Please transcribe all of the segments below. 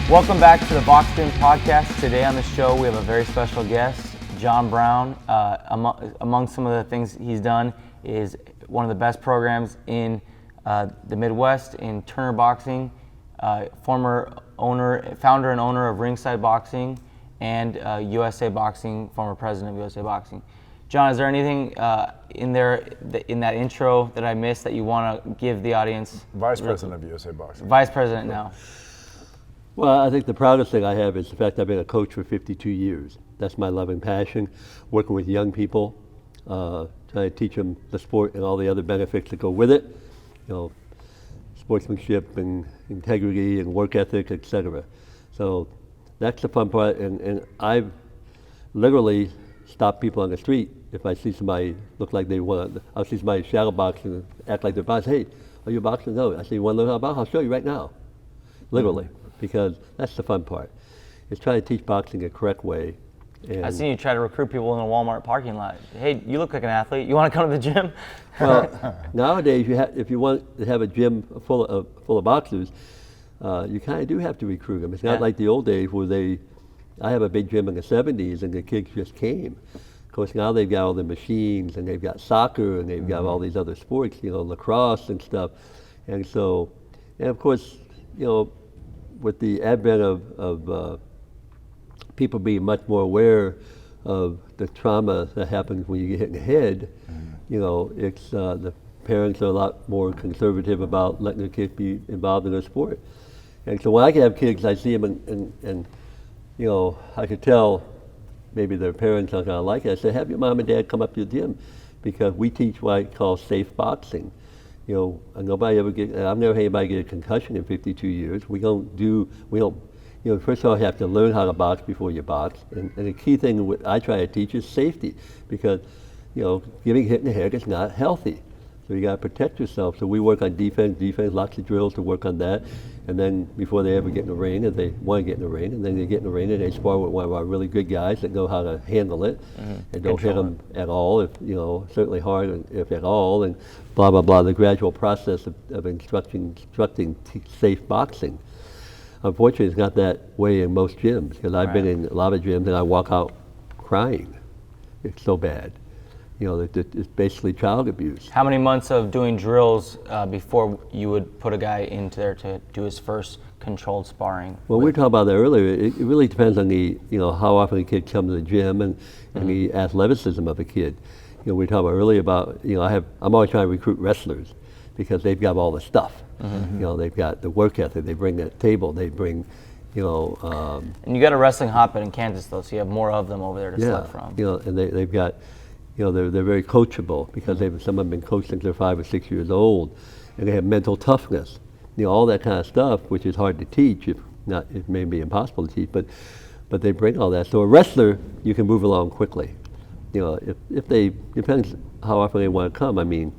Welcome back to the Boxing Podcast. Today on the show, we have a very special guest, John Brown. Among some of the things he's done is one of the best programs in the Midwest in Turner Boxing, founder and owner of Ringside Boxing, and USA Boxing, former president of USA Boxing. John, is there anything in that intro that I missed that you want to give the audience? Vice President of USA Boxing. Vice President now. Well, I think the proudest thing I have is the fact I've been a coach for 52 years. That's my love and passion, working with young people, trying to teach them the sport and all the other benefits that go with it, sportsmanship and integrity and work ethic, etc. So that's the fun part, and I've literally stopped people on the street if I see somebody look like they want. I'll see somebody shadow boxing and act like they're boxing. Hey, are you boxing? No. I say, you want to learn how to box? I'll show you right now. Literally. Because that's the fun part. Is trying to teach boxing a correct way. And I seen you try to recruit people in a Walmart parking lot. Hey, you look like an athlete. You want to come to the gym? Well, nowadays, if you want to have a gym full of boxers, you kind of do have to recruit them. It's not like the old days where I have a big gym in the 70s and the kids just came. Of course, now they've got all the machines and they've got soccer and they've got all these other sports, lacrosse and stuff. And so, and of course, with the advent of people being much more aware of the trauma that happens when you get hit in the head, it's the parents are a lot more conservative about letting their kids be involved in a sport. And so when I have kids, I see them and I could tell maybe their parents aren't gonna like it. I say, have your mom and dad come up to the gym because we teach what I call safe boxing. Nobody ever I've never had anybody get a concussion in 52 years. First of all, you have to learn how to box before you box. And the key thing I try to teach is safety because, getting hit in the head is not healthy. So you gotta protect yourself. So we work on defense, lots of drills to work on that. And then before they ever get in the ring, if they want to get in the ring, and then they get in the ring and they spar with one of our really good guys that know how to handle it and don't hit them at all, if certainly hard if at all, and blah, blah, blah, the gradual process of instructing safe boxing. Unfortunately, it's not that way in most gyms because I've been in a lot of gyms and I walk out crying. It's so bad. It's basically child abuse. How many months of doing drills before you would put a guy into there to do his first controlled sparring? Well, we were talking about that earlier. It really depends on the, how often the kid comes to the gym and the athleticism of a kid. We were talking about earlier about, I'm always trying to recruit wrestlers because they've got all the stuff. They've got the work ethic. They bring that table. They bring, and you got a wrestling hotbed in Kansas though, so you have more of them over there to select from. And they've got. They're very coachable because some of them have been coached since they're 5 or 6 years old, and they have mental toughness. All that kind of stuff, which is hard to teach. It may be impossible to teach, but they bring all that. So a wrestler, you can move along quickly. If they depends how often they want to come. I mean,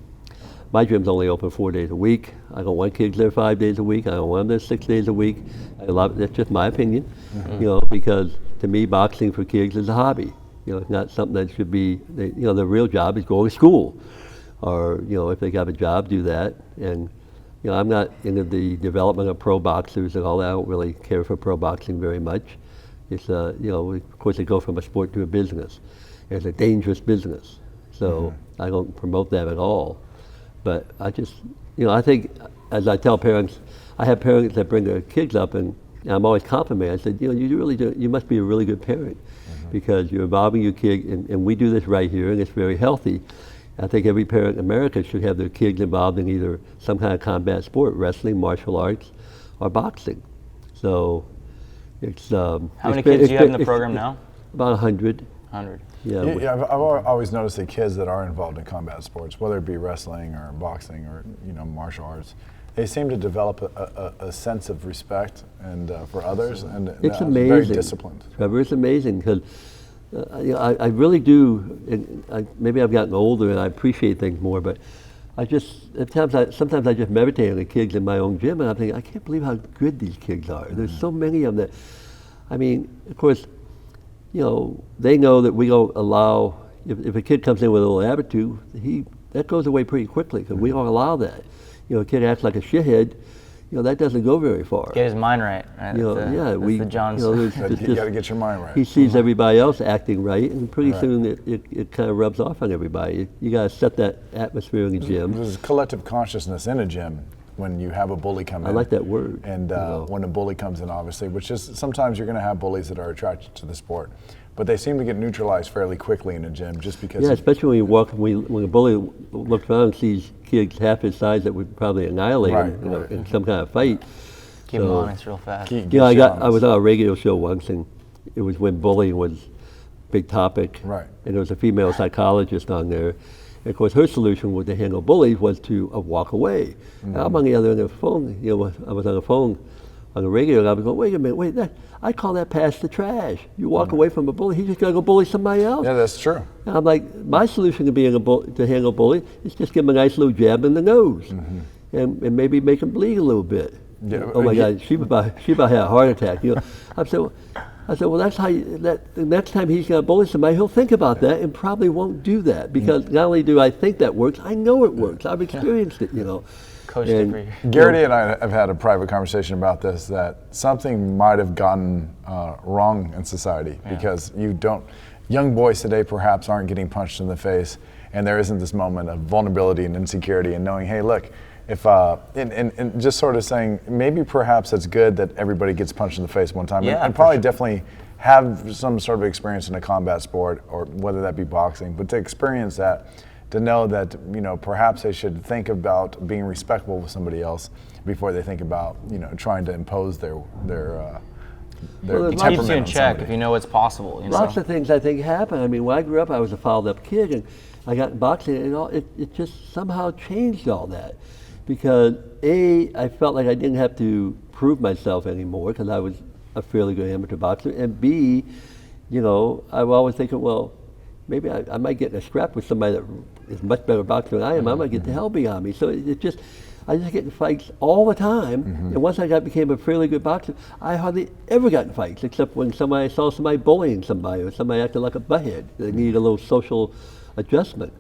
my gym's only open 4 days a week. I don't want kids there 5 days a week. I don't want them there 6 days a week. That's just my opinion. Because to me, boxing for kids is a hobby. It's not something that should be, their real job is go to school. Or, if they have a job, do that. And, I'm not into the development of pro boxers and all that. I don't really care for pro boxing very much. It's, of course, they go from a sport to a business. It's a dangerous business. So I don't promote that at all. But I just, I think, as I tell parents, I have parents that bring their kids up and I'm always complimenting. I said, you must be a really good parent. Because you're involving your kid, and we do this right here, and it's very healthy. I think every parent in America should have their kids involved in either some kind of combat sport, wrestling, martial arts, or boxing. So it's how many kids do you have in the program now? About 100. 100. Yeah, I've always noticed that kids that are involved in combat sports, whether it be wrestling or boxing or martial arts, they seem to develop a sense of respect and for others, and it's amazing. Very disciplined. Trevor, it's amazing because I really do. And maybe I've gotten older and I appreciate things more, but sometimes I just meditate on the kids in my own gym, and I'm thinking, I can't believe how good these kids are. There's so many of them that, of course, they know that we don't allow. If a kid comes in with a little attitude, that goes away pretty quickly because we don't allow that. A kid acts like a shithead, that doesn't go very far. Get his mind right. That's the John's. You got to get your mind right. He sees everybody else acting right, and pretty soon it kind of rubs off on everybody. You got to set that atmosphere in the gym. There's collective consciousness in a gym when you have a bully come in. I like that word. And when a bully comes in, obviously, which is sometimes you're going to have bullies that are attracted to the sport, but they seem to get neutralized fairly quickly in a gym just because. Yeah, especially when you walk, when a bully looks around and sees kids half his size that would probably annihilate him in some kind of fight. Keep him honest real fast. I was on a radio show once, and it was when bullying was a big topic. Right. And there was a female psychologist on there. And of course, her solution to handle bullies was to walk away. And I'm on the other end of the phone. I was on the phone on the radio, and I was going, wait a minute, I call that pass the trash. You walk away from a bully, he's just going to go bully somebody else. Yeah, that's true. And I'm like, my solution to to handle a bully is just give him a nice little jab in the nose, and maybe make him bleed a little bit. Yeah, oh my God, she about had a heart attack. I said, well, that's how the next time he's going to bully somebody, he'll think about that and probably won't do that, because not only do I think that works, I know it works. I've experienced it, Coach Garrity and I have had a private conversation about this, that something might have gotten wrong in society because young boys today perhaps aren't getting punched in the face, and there isn't this moment of vulnerability and insecurity and knowing, hey, look, if and just sort of saying maybe perhaps it's good that everybody gets punched in the face one time, and probably definitely have some sort of experience in a combat sport, or whether that be boxing, but to experience that, to know that perhaps they should think about being respectful with somebody else before they think about trying to impose their it keeps you in check if you know it's possible. Lots of things I think happen. I mean, when I grew up, I was a fouled-up kid, and I got in boxing, and it just somehow changed all that. Because I felt like I didn't have to prove myself anymore because I was a fairly good amateur boxer, and B, I was always thinking, well, maybe I might get in a scrap with somebody that is much better boxer than I am. I might get the hell beyond me. So I just get in fights all the time, and once I became a fairly good boxer, I hardly ever got in fights except when I saw somebody bullying somebody or somebody acting like a butthead. They needed a little social adjustment,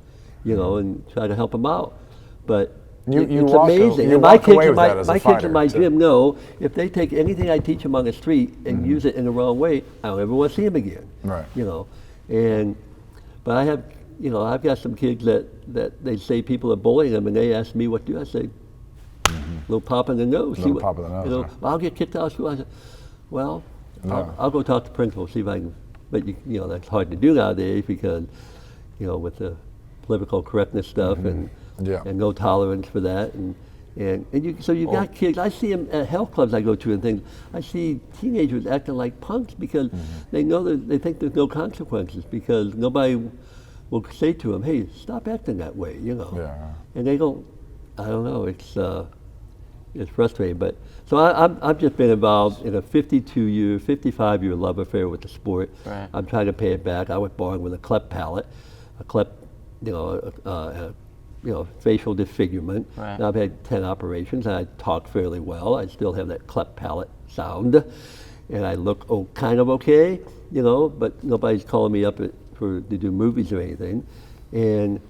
and try to help them out. But it's amazing. And my kids in my gym know if they take anything I teach them on the street and use it in the wrong way, I don't ever want to see them again. Right. But I have, I've got some kids that they say people are bullying them, and they ask me what to do. I say, little pop in the nose. Little pop in the nose. Well, I'll get kicked out of school. I said, well, I'll go talk to the principal, see if I can. But that's hard to do nowadays because, with the political correctness stuff and no tolerance for that, so you've got kids. I see them at health clubs I go to and things. I see teenagers acting like punks because they know they think there's no consequences because nobody will say to them, "Hey, stop acting that way," Yeah. And they don't. I don't know. It's frustrating, but so I've just been involved in a 55-year love affair with the sport. Right. I'm trying to pay it back. I was born with a cleft palate, facial disfigurement. Right. Now I've had 10 operations, and I talk fairly well. I still have that cleft palate sound, and I look kind of okay, but nobody's calling me up to do movies or anything, and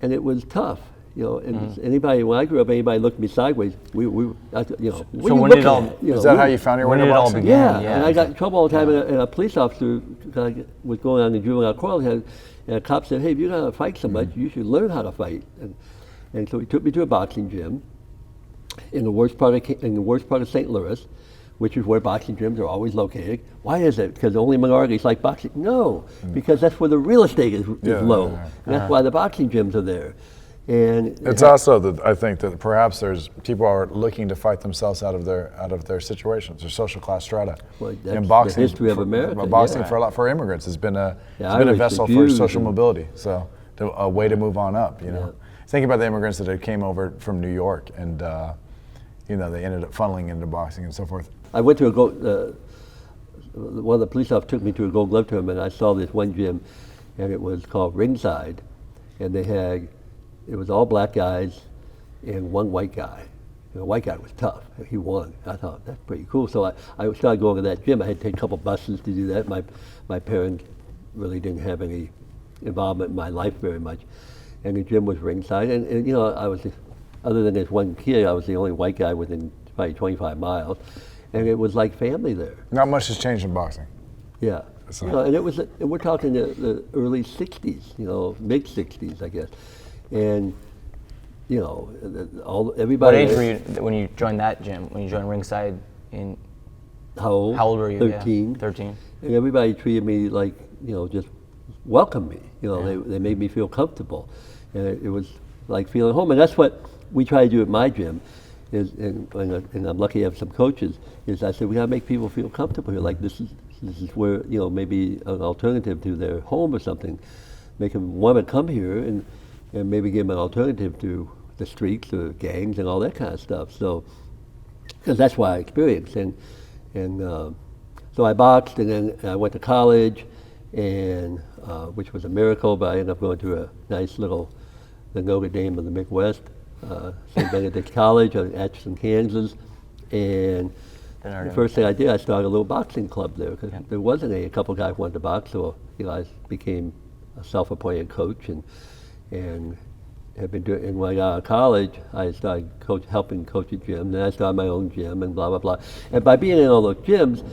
it was tough. And anybody, when I grew up, anybody looked at me sideways. So when did all? Is that how you found your way to boxing? Yeah, and I got in trouble all the time. And a police officer was going on the juvenile court, and a cop said, "Hey, if you're gonna fight somebody, you should learn how to fight." And so he took me to a boxing gym in the worst part of St. Louis, which is where boxing gyms are always located. Why is it? Because only minorities like boxing? No, because that's where the real estate is low, and that's why the boxing gyms are there. And it's also that I think that perhaps there's people are looking to fight themselves out of their situations, their social class strata. Well, that's and boxing, the history of America. Boxing for immigrants has been a vessel for social mobility, so a way to move on up. Think about the immigrants that came over from New York, and they ended up funneling into boxing and so forth. I went to one of the police officers took me to a Gold Glove tournament. And I saw this one gym, and it was called Ringside, and it was all black guys and one white guy. The white guy was tough. He won. I thought, that's pretty cool. So I started going to that gym. I had to take a couple buses to do that. My parents really didn't have any involvement in my life very much. And the gym was Ringside. And I was, other than this one kid, I was the only white guy within probably 25 miles, and it was like family there. Not much has changed in boxing. Yeah. That's You not- know, and it was, and we're talking the early 60s, you know, mid 60s, I guess. And, you know, What everybody. age were you when you joined that gym? When you joined Ringside in How old? how old were you? 13. Yeah, 13. And everybody treated me like, you know, just welcomed me. You know, Yeah. they made me feel comfortable. And it was like feeling home. And that's what we try to do at my gym. And I'm lucky to have some coaches, is I said, we got to make people feel comfortable here. Like this is where, you know, maybe an alternative to their home or something. Make them want to come here and maybe give them an alternative to the streets or gangs and all that kind of stuff. So, because that's what I experienced. And so I boxed, and then I went to college, and which was a miracle, but I ended up going to a nice little, the Notre Dame of the Midwest, St. Benedict's College in Atchison, Kansas. And the first thing I did, I started a little boxing club there, because there wasn't a couple guys wanted to box, so you know, I became a self-appointed coach, and have been doing. And when I got out of college, I started helping coach a gym. Then I started my own gym, and blah blah blah. And by being in all those gyms,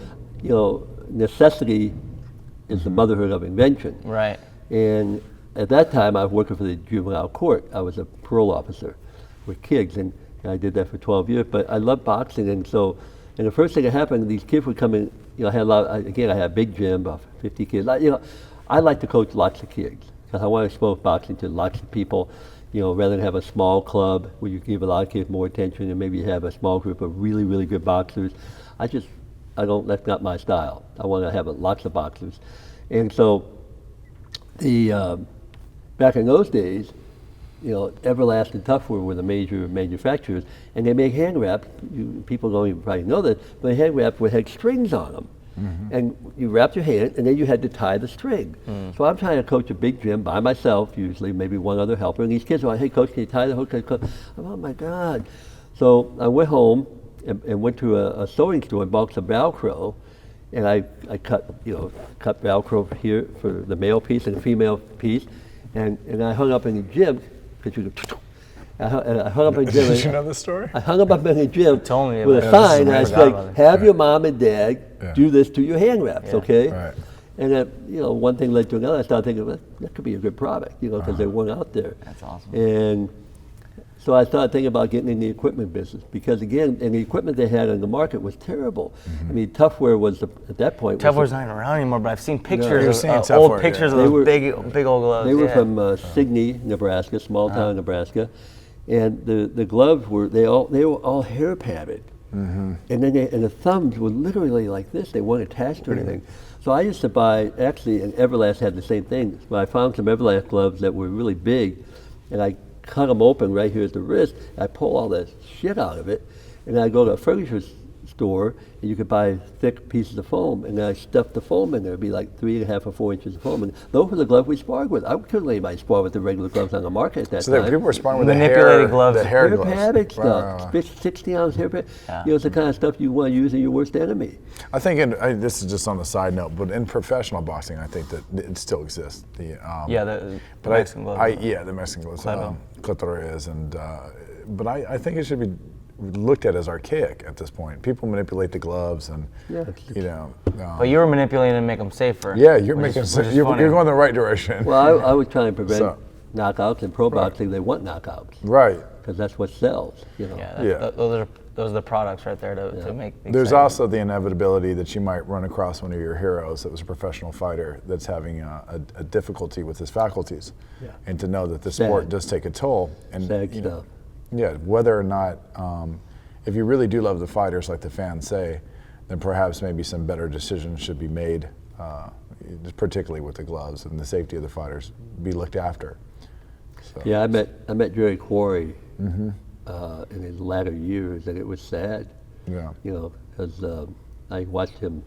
you know, necessity is the motherhood of invention. Right. And at that time, I was working for the juvenile court. I was a parole officer with kids, and I did that for 12 years. But I loved boxing, and so, and the first thing that happened, these kids would come in. You know, I had a lot. I had a big gym, about 50 kids. You know, I like to coach lots of kids because I want to expose boxing to lots of people. You know, rather than have a small club where you give a lot of kids more attention, and maybe you have a small group of really, really good boxers. That's not my style. I want to have lots of boxers. And so, back in those days, you know, Everlast and Toughwear were the major manufacturers, and they make hand wraps. People don't even probably know that, but hand wraps had strings on them. And you wrapped your hand, and then you had to tie the string. So I'm trying to coach a big gym by myself, usually, maybe one other helper. And these kids are like, "Hey, coach, can you tie the hook?" I'm, oh my God! So I went home and went to a sewing store and bought some Velcro, and I cut Velcro here for the male piece and the female piece, and I hung up in the gym because you could. I hung up in the gym. Did you know the story? I hung them up in the gym told me with a about it. sign, and I I was forgot about like, it. have your mom and dad do this to your hand wraps, Yeah. okay? Right. And then, you know, one thing led to another. I started thinking, well, that could be a good product, you know, because they weren't out there. That's awesome. And so I started thinking about getting in the equipment business, because again, and the equipment they had on the market was terrible. I mean, Toughwear was, at that point, Toughwear's not even around anymore, but I've seen You've pictures seen of Toughwear, old pictures yeah. of They those were- big old gloves. They were yeah. from Signey, Nebraska, small town Nebraska, and the gloves were they were all hair padded, and then and the thumbs were literally like this. They weren't attached to anything. So I used to buy, actually, and Everlast had the same thing. But I found some Everlast gloves that were really big, and I cut them open right here at the wrist. I pull all that shit out of it, and I go to a furniture store, and you could buy thick pieces of foam, and I stuffed the foam in there. It'd be like 3.5 or 4 inches of foam, and those were the gloves we sparred with. I couldn't let anybody spar with the regular gloves on the market at that So time. people were sparring with Manipulated gloves. the hair Hair gloves. padded Wow. stuff, 60-ounce hair pad. Yeah. You know, it's the kind of stuff you want to use in your worst enemy. I think, this is just on a side note, but in professional boxing, I think that it still exists. The the Mexican gloves. the Mexican gloves, Claro. clitoris, and but I think it should be looked at as archaic at this point. People manipulate the gloves, and Yeah. you know. But you were manipulating to make them safer. Yeah, you're which making is funny. you're going the right direction. Well, I was trying to prevent So- knockouts. In pro boxing, they want knockouts Right. because that's what sells. You know. Yeah, Yeah. those are the products right there to make. There's exciting. also the inevitability that you might run across one of your heroes that was a professional fighter that's having a difficulty with his faculties, Yeah. and to know that the sport Sad. does take a toll. And Sad you know, stuff. yeah, whether or not, if you really do love the fighters, like the fans say, then perhaps maybe some better decisions should be made, particularly with the gloves and the safety of the fighters, be looked after. So. Yeah, I met Jerry Quarry in his latter years, and it was sad. Yeah. You know, because I watched him.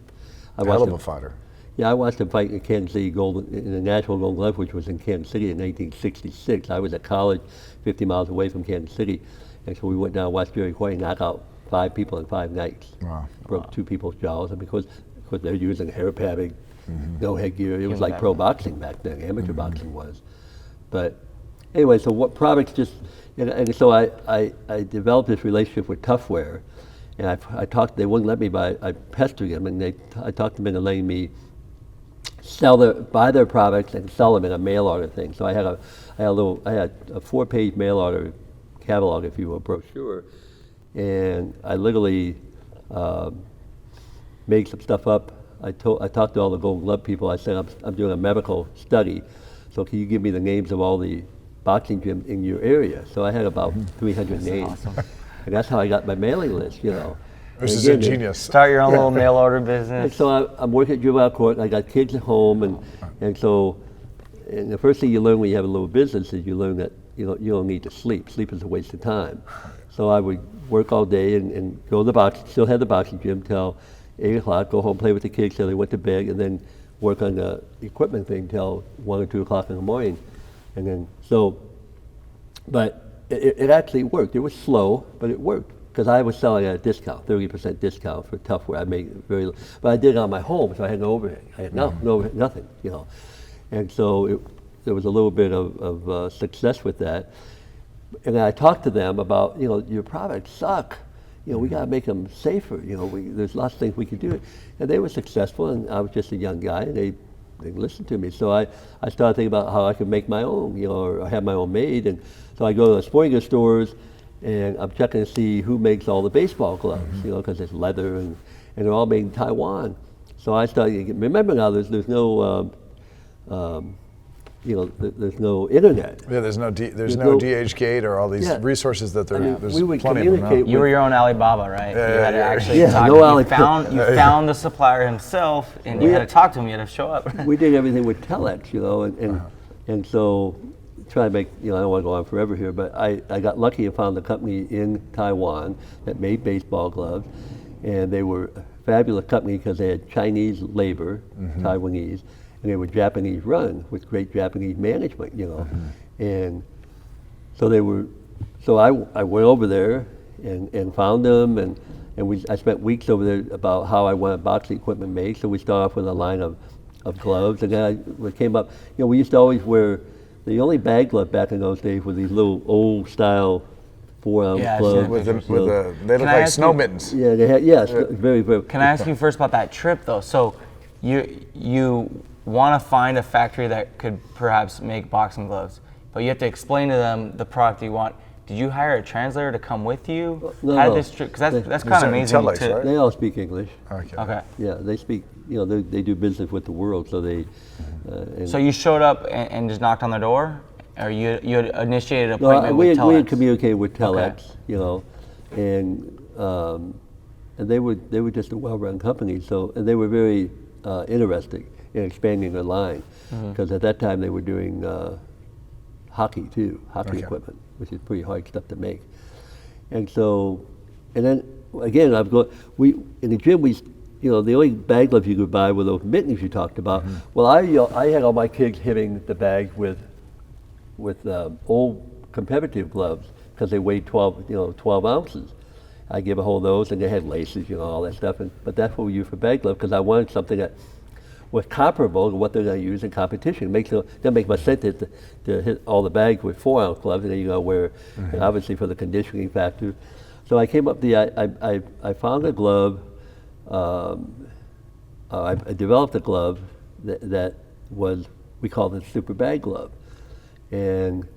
I Hell watched of him. a fighter. Yeah, I watched him fight in Kansas City in the National Golden Glove, which was in Kansas City in 1966. I was at college, 50 miles away from Kansas City, and so we went down and watched Jerry Quarry knock out 5 people in 5 nights. Wow. Broke 2 people's jaws, and because they're using hair padding, no headgear. It was Human like pro boxing back then. Amateur boxing was. But anyway, so what products just, and so I developed this relationship with Toughwear, And I talked, they wouldn't let me buy, I pestered them, and I talked them into letting me buy their products and sell them in a mail order thing. So I had a 4-page mail order catalog, if you will, brochure, and I literally made some stuff up. I talked to all the Gold Glove people. I said, I'm doing a medical study, so can you give me the names of all the boxing gyms in your area? So I had about 300 names. Awesome. And that's how I got my mailing list, you know. This is ingenious. Start your own little mail order business. And so I'm working at juvenile court, and I got kids at home, and the first thing you learn when you have a little business is you learn that you don't need to sleep. Sleep is a waste of time. So I would work all day and go to the box, still had the boxing gym till 8 o'clock, go home, play with the kids till they went to bed, and then work on the equipment thing till 1 or 2 o'clock in the morning. And then, but it actually worked. It was slow, but it worked. Because I was selling at a discount, 30% discount for tough wear. I made but I did it on my home, so I had no overhead. I had no overhead, nothing, you know. And so there was a little bit of success with that. And I talked to them about, your products suck. We got to make them safer. There's lots of things we could do. And they were successful, and I was just a young guy, and they listened to me. So I started thinking about how I could make my own, or have my own made. And so I go to the sporting goods stores, and I'm checking to see who makes all the baseball gloves, because it's leather, and they're all made in Taiwan. So I started remember now. There's no, there's no internet. Yeah, there's no DH Gate or all these resources that there's we would plenty of them now. You were your own Alibaba, right? Yeah, you had to actually yeah, talk. no You found the supplier himself, and you had to talk to him. You had to show up. We did everything with telex, and so try to make, I don't want to go on forever here, but I got lucky and found a company in Taiwan that made baseball gloves, and they were a fabulous company because they had Chinese labor, Taiwanese, and they were Japanese run with great Japanese management, and so I went over there and found them, and I spent weeks over there about how I wanted boxing equipment made. So we started off with a line of gloves, and then we came up, we used to always wear, the only bag glove back in those days were these little old style 4-ounce gloves. They look like snow mittens. Yeah, they had, very, very. Can I ask you first about that trip though? So you want to find a factory that could perhaps make boxing gloves, but you have to explain to them the product you want. Did you hire a translator to come with you? No, How did this trip? Because that's kind of amazing. Telex, right? They all speak English. Okay. Yeah, they speak. They do business with the world, so they. So you showed up and just knocked on the door, or you had initiated an appointment with Telex? We had communicated with Telex, and they were just a well-run company. So, and they were very interested in expanding their line, because at that time they were doing hockey equipment, which is pretty hard stuff to make. And so, and then again, in the gym the only bag gloves you could buy were those mittens you talked about. Well, I had all my kids hitting the bag with old competitive gloves because they weighed 12 ounces. I gave a hold of those, and they had laces, all that stuff. But that's what we used for bag gloves, because I wanted something that was comparable to what they're going to use in competition. It doesn't make much sense to hit all the bags with 4-ounce gloves, and then you're going to wear, and obviously for the conditioning factor. So I came up I found a glove. I developed a glove that was, we called it super bag glove, and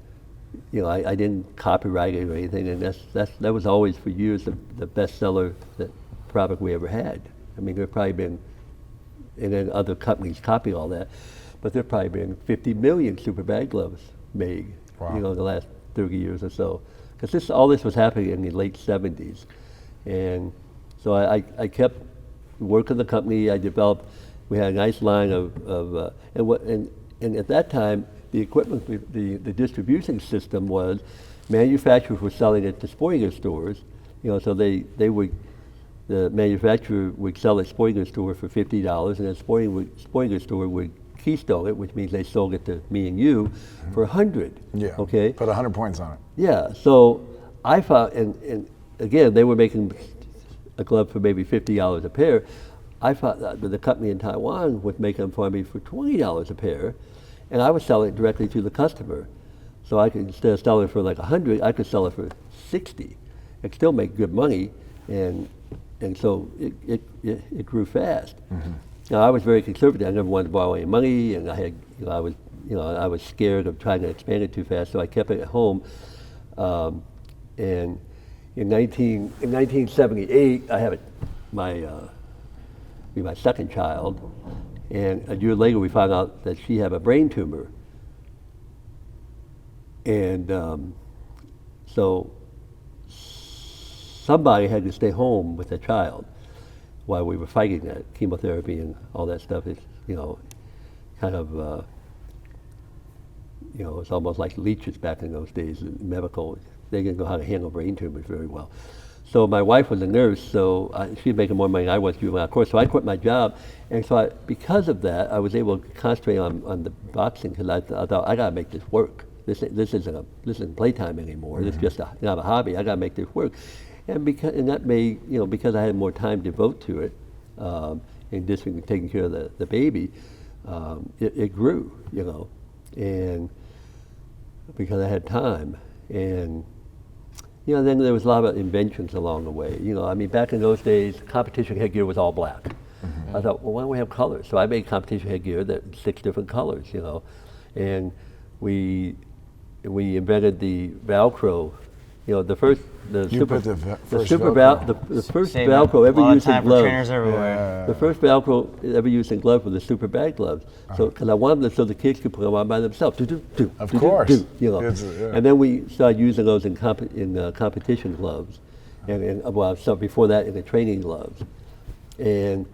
I didn't copyright it or anything, and that was always for years the bestseller product we ever had. I mean, there've probably been, and then other companies copy all that, but there've probably been 50 million super bag gloves made, the last 30 years or so, because all this was happening in the late 70s, and so I kept working the company. I developed. We had a nice line and at that time the equipment, the distribution system was, manufacturers were selling it to sporting goods stores. So the manufacturer would sell at sporting goods store for $50, and the sporting goods store would keystone it, which means they sold it to me and you for $100. Yeah. Okay. Put 100 points on it. Yeah. So I found, and again, they were making a glove for maybe $50 a pair. I thought that the company in Taiwan was making them for me for $20 a pair, and I was selling it directly to the customer. So I could, instead of selling it for like 100, I could sell it for 60 and still make good money. And and so it grew fast. Now I was very conservative. I never wanted to borrow any money, and I was scared of trying to expand it too fast, so I kept it at home. And in 1978, I had my second child, and a year later we found out that she had a brain tumor. And so somebody had to stay home with the child while we were fighting that chemotherapy and all that stuff. Is kind of it's almost like leeches back in those days. Medical, they didn't know how to handle brain tumors very well. So my wife was a nurse, so she was making more money than I was doing my course. So I quit my job, and so because of that, I was able to concentrate on the boxing because I thought I got to make this work. This isn't playtime anymore. This is just not a hobby. I got to make this work, and that made because I had more time to devote to it, in addition to taking care of the baby, it grew, and because I had time, and then there was a lot of inventions along the way. Back in those days, competition headgear was all black. I thought, well, why don't we have colors? So I made competition headgear that 6 different colors, and we invented the Velcro. The first Velcro ever used in gloves. The first Velcro ever used in gloves was the super bag gloves. So because I wanted them so the kids could put them on by themselves. Of course. And then we started using those in competition gloves, and so before that in the training gloves. And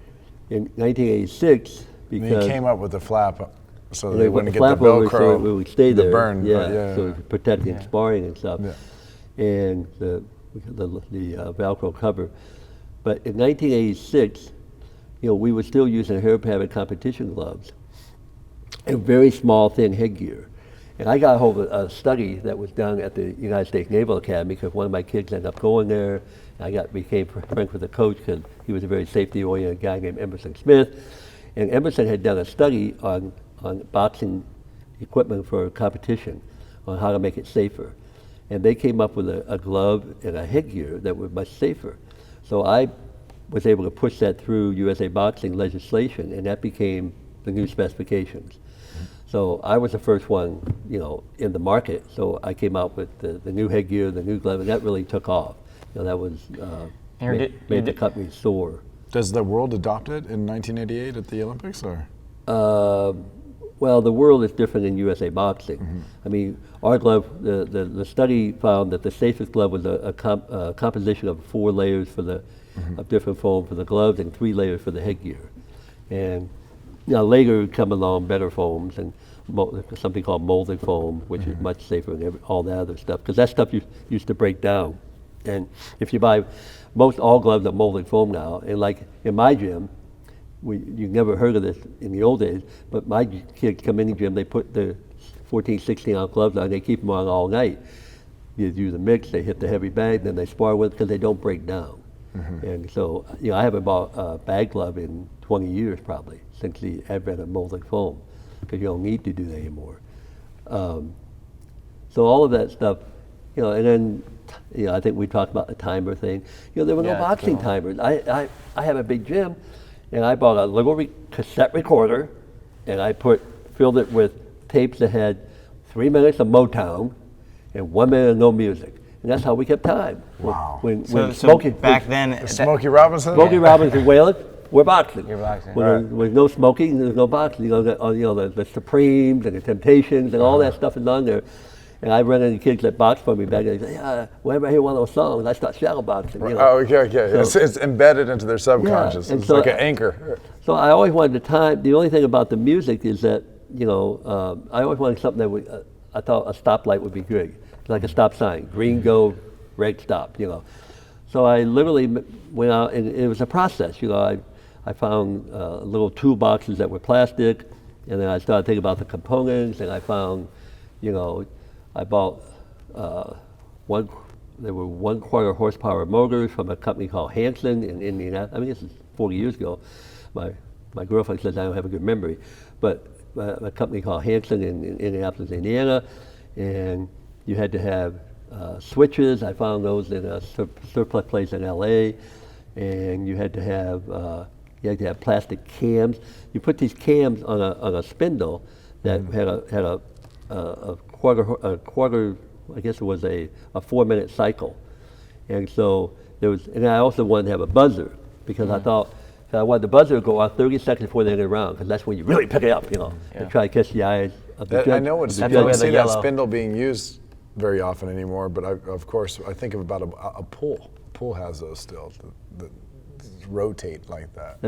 in 1986, because and you came up with the flap. So they wouldn't get the Velcro, so it would stay there. Burn, so it protected sparring and stuff. And the Velcro cover. But in 1986, we were still using hair padded competition gloves, and very small, thin headgear. And I got a hold of a study that was done at the United States Naval Academy because one of my kids ended up going there. I became friends with the coach because he was a very safety-oriented guy named Emerson Smith. And Emerson had done a study on boxing equipment for competition, on how to make it safer. And they came up with a glove and a headgear that were much safer. So I was able to push that through USA Boxing legislation, and that became the new specifications. So I was the first one, in the market. So I came out with the new headgear, the new glove, and that really took off. That was made the company soar. Does the world adopt it in 1988 at the Olympics, or? Well, the world is different in USA Boxing. Our glove, the study found that the safest glove was a composition of 4 layers of different foam for the gloves and 3 layers for the headgear. And later come along better foams and something called molded foam, which is much safer than all that other stuff, because that stuff used to break down. And if you buy, most all gloves are molded foam now, and like in my gym, you never heard of this in the old days, but my kids come in the gym, they put the 14, 16 ounce gloves on, they keep them on all night. You do the mix, they hit the heavy bag, then they spar with it because they don't break down. And so, I haven't bought a bag glove in 20 years probably, since the advent of molded foam, because you don't need to do that anymore. So all of that stuff, and then, I think we talked about the timer thing. There were no boxing timers. I have a big gym, and I bought a little cassette recorder, and I filled it with tapes that had 3 minutes of Motown and 1 minute of no music. And that's how we kept time. Wow. When Smokey back then, Smokey Robinson? Smokey Robinson wailed, we're boxing. You're boxing. When there's no smoking, there's no boxing. The Supremes and the Temptations and all that stuff is on there. And I run into kids that box for me back then. They say, whenever I hear one of those songs, I start shadow boxing. Oh, okay. So, it's embedded into their subconscious. Yeah, it's like an anchor. So I always wanted the time. The only thing about the music is that, I always wanted something that I thought a stoplight would be good. Like a stop sign, green go, red stop, So I literally went out, and it was a process. I found little toolboxes that were plastic, and then I started thinking about the components, and I found, I bought there were 1/4 horsepower motors from a company called Hanson in Indianapolis. This is 40 years ago. My girlfriend says I don't have a good memory, but a company called Hanson in Indianapolis, Indiana, and you had to have switches. I found those in a surplus place in LA, and you had to have plastic cams. You put these cams on a spindle that had a quarter. I guess it was a 4-minute cycle, and so and I also wanted to have a buzzer because I thought I wanted the buzzer to go off 30 seconds before the end of the round because that's when you really pick it up, and try to catch the eyes of the judge. I know I That's don't why see the that yellow. spindle being used very often anymore, but of course I think about a pool. Pool has those still that rotate like that.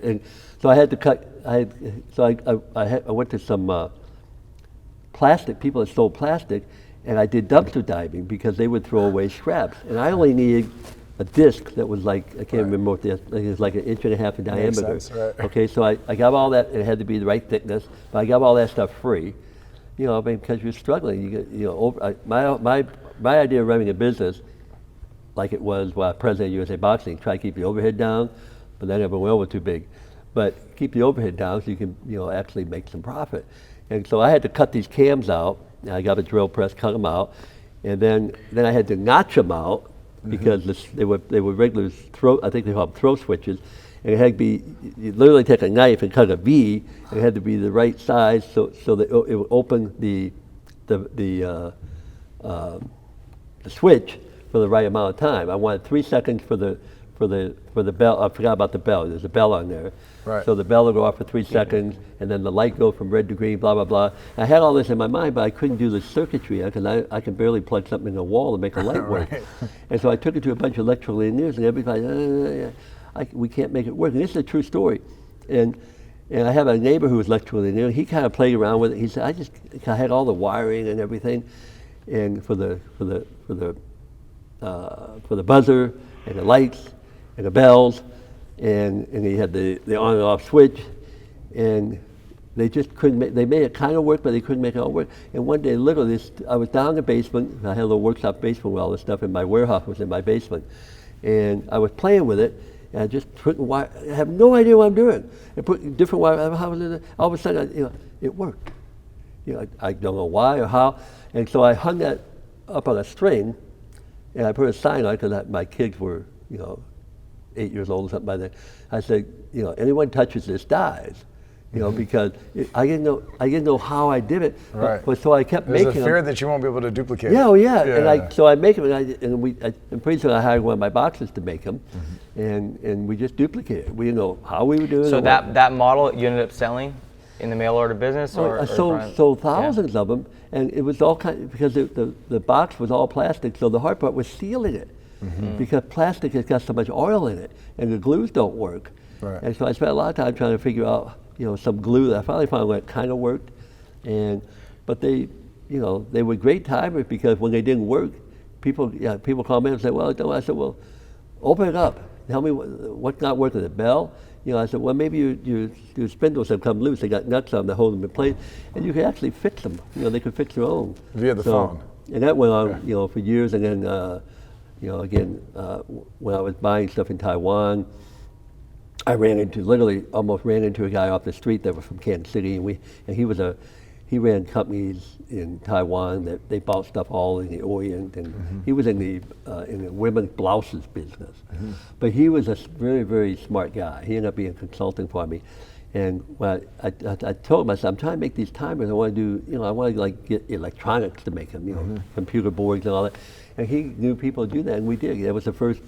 And so I had to cut. I went to some plastic people that sold plastic, and I did dumpster diving because they would throw away scraps, and I only needed a disc that was like, I can't remember what it was, like 1.5 inches in diameter. Makes sense, right. Okay, so I got all that. It had to be the right thickness, but I got all that stuff free. Because you're struggling. My idea of running a business, like it was while president of USA Boxing, try to keep the overhead down, but that never went over too big. But keep the overhead down so you can, actually make some profit. And so I had to cut these cams out. And I got a drill press, cut them out, and then I had to notch them out because they were regular throw. I think they call them throw switches. And it had to be, you literally take a knife and cut a V, and it had to be the right size so that it would open the switch for the right amount of time. I wanted 3 seconds for the bell. I forgot about the bell. There's a bell on there. Right. So the bell will go off for 3 seconds, and then the light go from red to green, blah, blah, blah. I had all this in my mind, but I couldn't do the circuitry because I can barely plug something in a wall to make a light work. Right. And so I took it to a bunch of electrical engineers, and everybody, we can't make it work. And this is a true story. And I have a neighbor who was electrical engineer. He kind of played around with it. He said, I had all the wiring and everything, and for the buzzer and the lights and the bells, and he had the on and off switch, and they just couldn't they made it kind of work, but they couldn't make it all work. And one day, literally, I was down in the basement. I had a little workshop basement where all this stuff in my warehouse was in my basement, and I was playing with it, and I just putting wire. I have no idea what I'm doing. I put different wire. All of a sudden, it worked. I don't know why or how, and so I hung that up on a string, and I put a sign on it because my kids were, 8 years old or something by then. I said, anyone touches this dies, because I didn't know how I did it. Right. But so I kept There's making a fear them. that you won't be able to duplicate. Yeah, oh yeah. Yeah. So I make them, and pretty soon I hired one of my boxers to make them, and we just duplicated it. We didn't know how we were doing it. So that model you ended up selling in the mail order business, or I sold thousands of them, and it was all because the box was all plastic. So the hard part was sealing it, because plastic has got so much oil in it, and the glues don't work. Right. And so I spent a lot of time trying to figure out, some glue that I finally found that kind of worked, but they were great timers because when they didn't work, people call me and say, well, I said, well, open it up. Tell me what's not working. The bell. I said, well, maybe your spindles have come loose. They got nuts on them that hold them in place, and you could actually fix them. They could fix their own. Via the phone. And that went on, for years. And then, again, when I was buying stuff in Taiwan, I almost ran into a guy off the street that was from Kansas City, and he ran companies in Taiwan that they bought stuff all in the Orient, and he was in the women's blouses business. But he was a very, very smart guy. He ended up being consulting for me. And when I told him, I said, I'm trying to make these timers. I want to do, I want to get electronics to make them, computer boards and all that. And he knew people do that, and we did. That was the first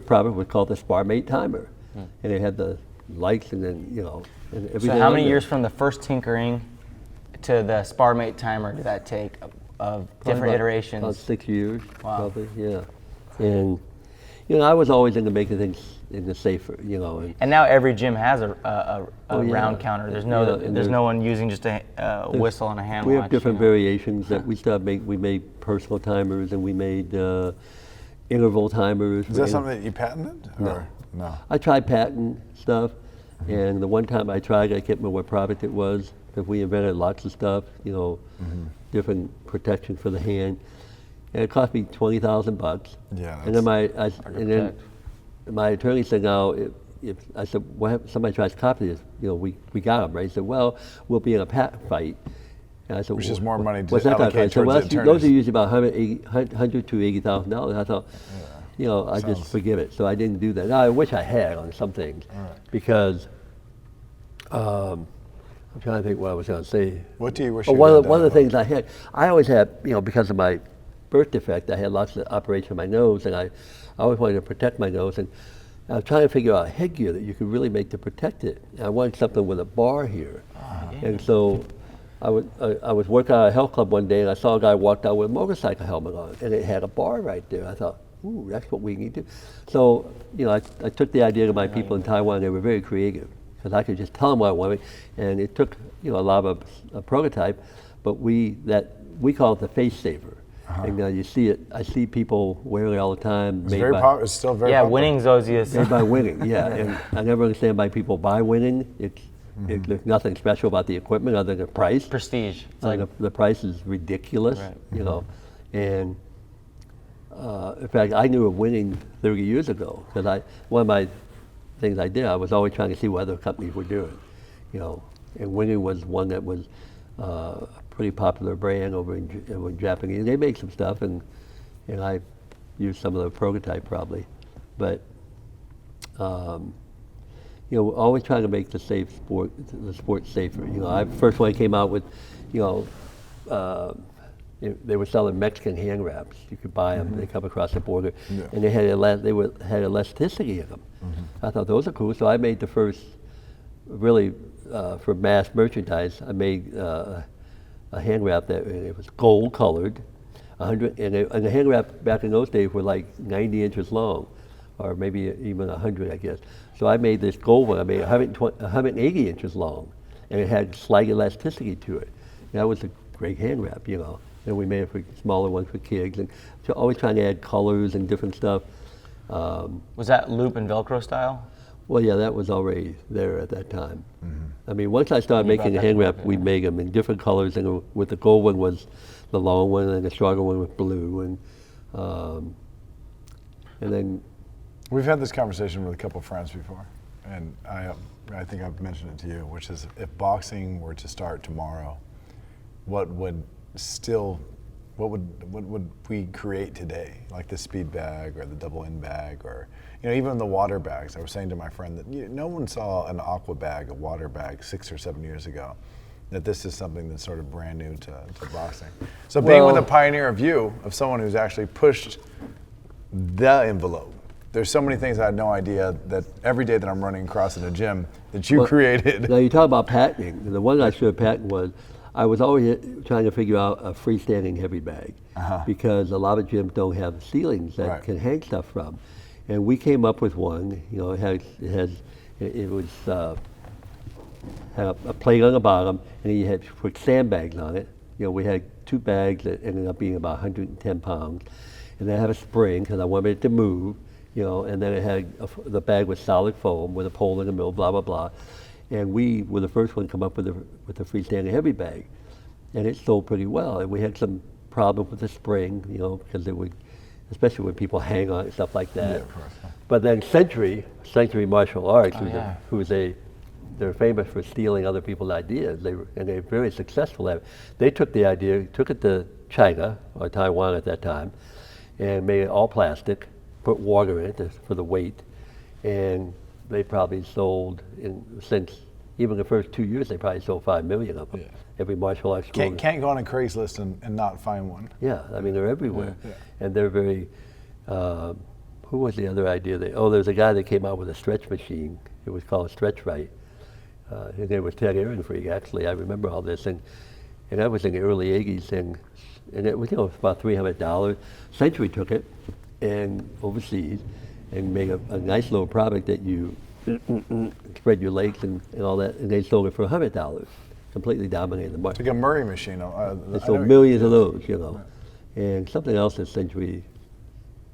product was called the SparMate timer. And it had the lights and then, and everything. So how many years from the first tinkering to the SparMate timer did that take of different iterations? About 6 years, Wow. probably, yeah. And, I was always into making things in the safer, And now every gym has a Oh, yeah. round counter. There's and no one using just a whistle and a hand we watch. have different variations that we made personal timers, and we made interval timers. Is that something that you patented? Or? No. I tried patent stuff, and the one time I tried, I can't remember what product it was, but we invented lots of stuff, different protection for the hand, and it cost me $20,000. Yeah. And then my attorney said, now, if I said, well, if somebody tries to copy this, we got them, right? He said, well, we'll be in a patent fight. And I said, Which is more money to what's that allocate I said, well, towards the those are attorneys. usually about $100,000 to $80,000. I thought, I just forgive it. So I didn't do that. Now, I wish I had on some things, because I'm trying to think what I was going to say. What do you wish? One of the things I had, I always had, because of my birth defect, I had lots of operation on my nose, and I always wanted to protect my nose, and I was trying to figure out a headgear that you could really make to protect it. And I wanted something with a bar here, and so I was working at a health club one day, and I saw a guy walked out with a motorcycle helmet on, and it had a bar right there. I thought, ooh, that's what we need to. So, I took the idea to my people in Taiwan. They were very creative, because I could just tell them what I wanted, and it took a lot of a prototype, but we call it the face saver. And you see it. I see people wearing it all the time. It's still very popular. Yeah, winning's always made by winning. Yeah, and I never understand why people buy winning. There's nothing special about the equipment other than the price. Prestige. The price is ridiculous. Right. And in fact, I knew of winning 30 years ago, because one of my things I did, I was always trying to see what other companies were doing. And winning was one that was a pretty popular brand over in Japanese. They make some stuff, and I used some of the prototype probably, but always trying to make the sport safer. I first one I came out with, they were selling Mexican hand wraps. You could buy them. They come across the border, and they had elasticity in them. I thought those are cool, so I made the first really for mass merchandise. I made a hand wrap that it was gold colored, 100, and the hand wrap back in those days were like 90 inches long, or maybe even 100, I guess. So I made this gold one. I made 180 inches long, and it had slight elasticity to it. And that was a great hand wrap, And we made it for smaller ones for kids, and so always trying to add colors and different stuff. Was that loop and Velcro style? Well, yeah, that was already there at that time. I mean, once I started making a hand wrap, we'd make them in different colors, and with the gold one was the long one, and the stronger one was blue, and then. We've had this conversation with a couple of friends before, and I think I've mentioned it to you, which is if boxing were to start tomorrow, what would we create today? Like the speed bag or the double end bag, or even the water bags. I was saying to my friend that no one saw an aqua bag, a water bag 6 or 7 years ago. That this is something that's sort of brand new to boxing. So being with a pioneer of you, of someone who's actually pushed the envelope, there's so many things I had no idea that every day that I'm running across in a gym that you created. Now you talk about patenting. The one I should have patented was, I was always trying to figure out a freestanding heavy bag, because a lot of gyms don't have ceilings that can hang stuff from. And we came up with one, it was had a plate on the bottom, and you had put sandbags on it. We had 2 bags that ended up being about 110 pounds. And then I had a spring, because I wanted it to move, and then it had, the bag was solid foam with a pole in the middle, blah, blah, blah. And we were the first one to come up with the freestanding heavy bag. And it sold pretty well. And we had some problem with the spring, because it would, especially when people hang on it, stuff like that. Yeah, of course. But then Century Martial Arts, they're famous for stealing other people's ideas, and they're very successful at it. They took the idea, took it to China, or Taiwan at that time, and made it all plastic, put water in it for the weight, and they probably sold, since even the first 2 years, they probably sold 5 million of them. Every martial arts school. Can't go on a Craigslist and not find one. Yeah, I mean, they're everywhere. And they're very, who was the other idea? There's a guy that came out with a stretch machine. It was called Stretch Right. His name was Ted Ehrenfreak, actually. I remember all this. And that was in the early 80s. And it was, about $300. Century took it and overseas and made a nice little product that you spread your legs and all that. And they sold it for $100. Completely dominated the market. It's like a Murray machine. They sold millions of those, And something else that Century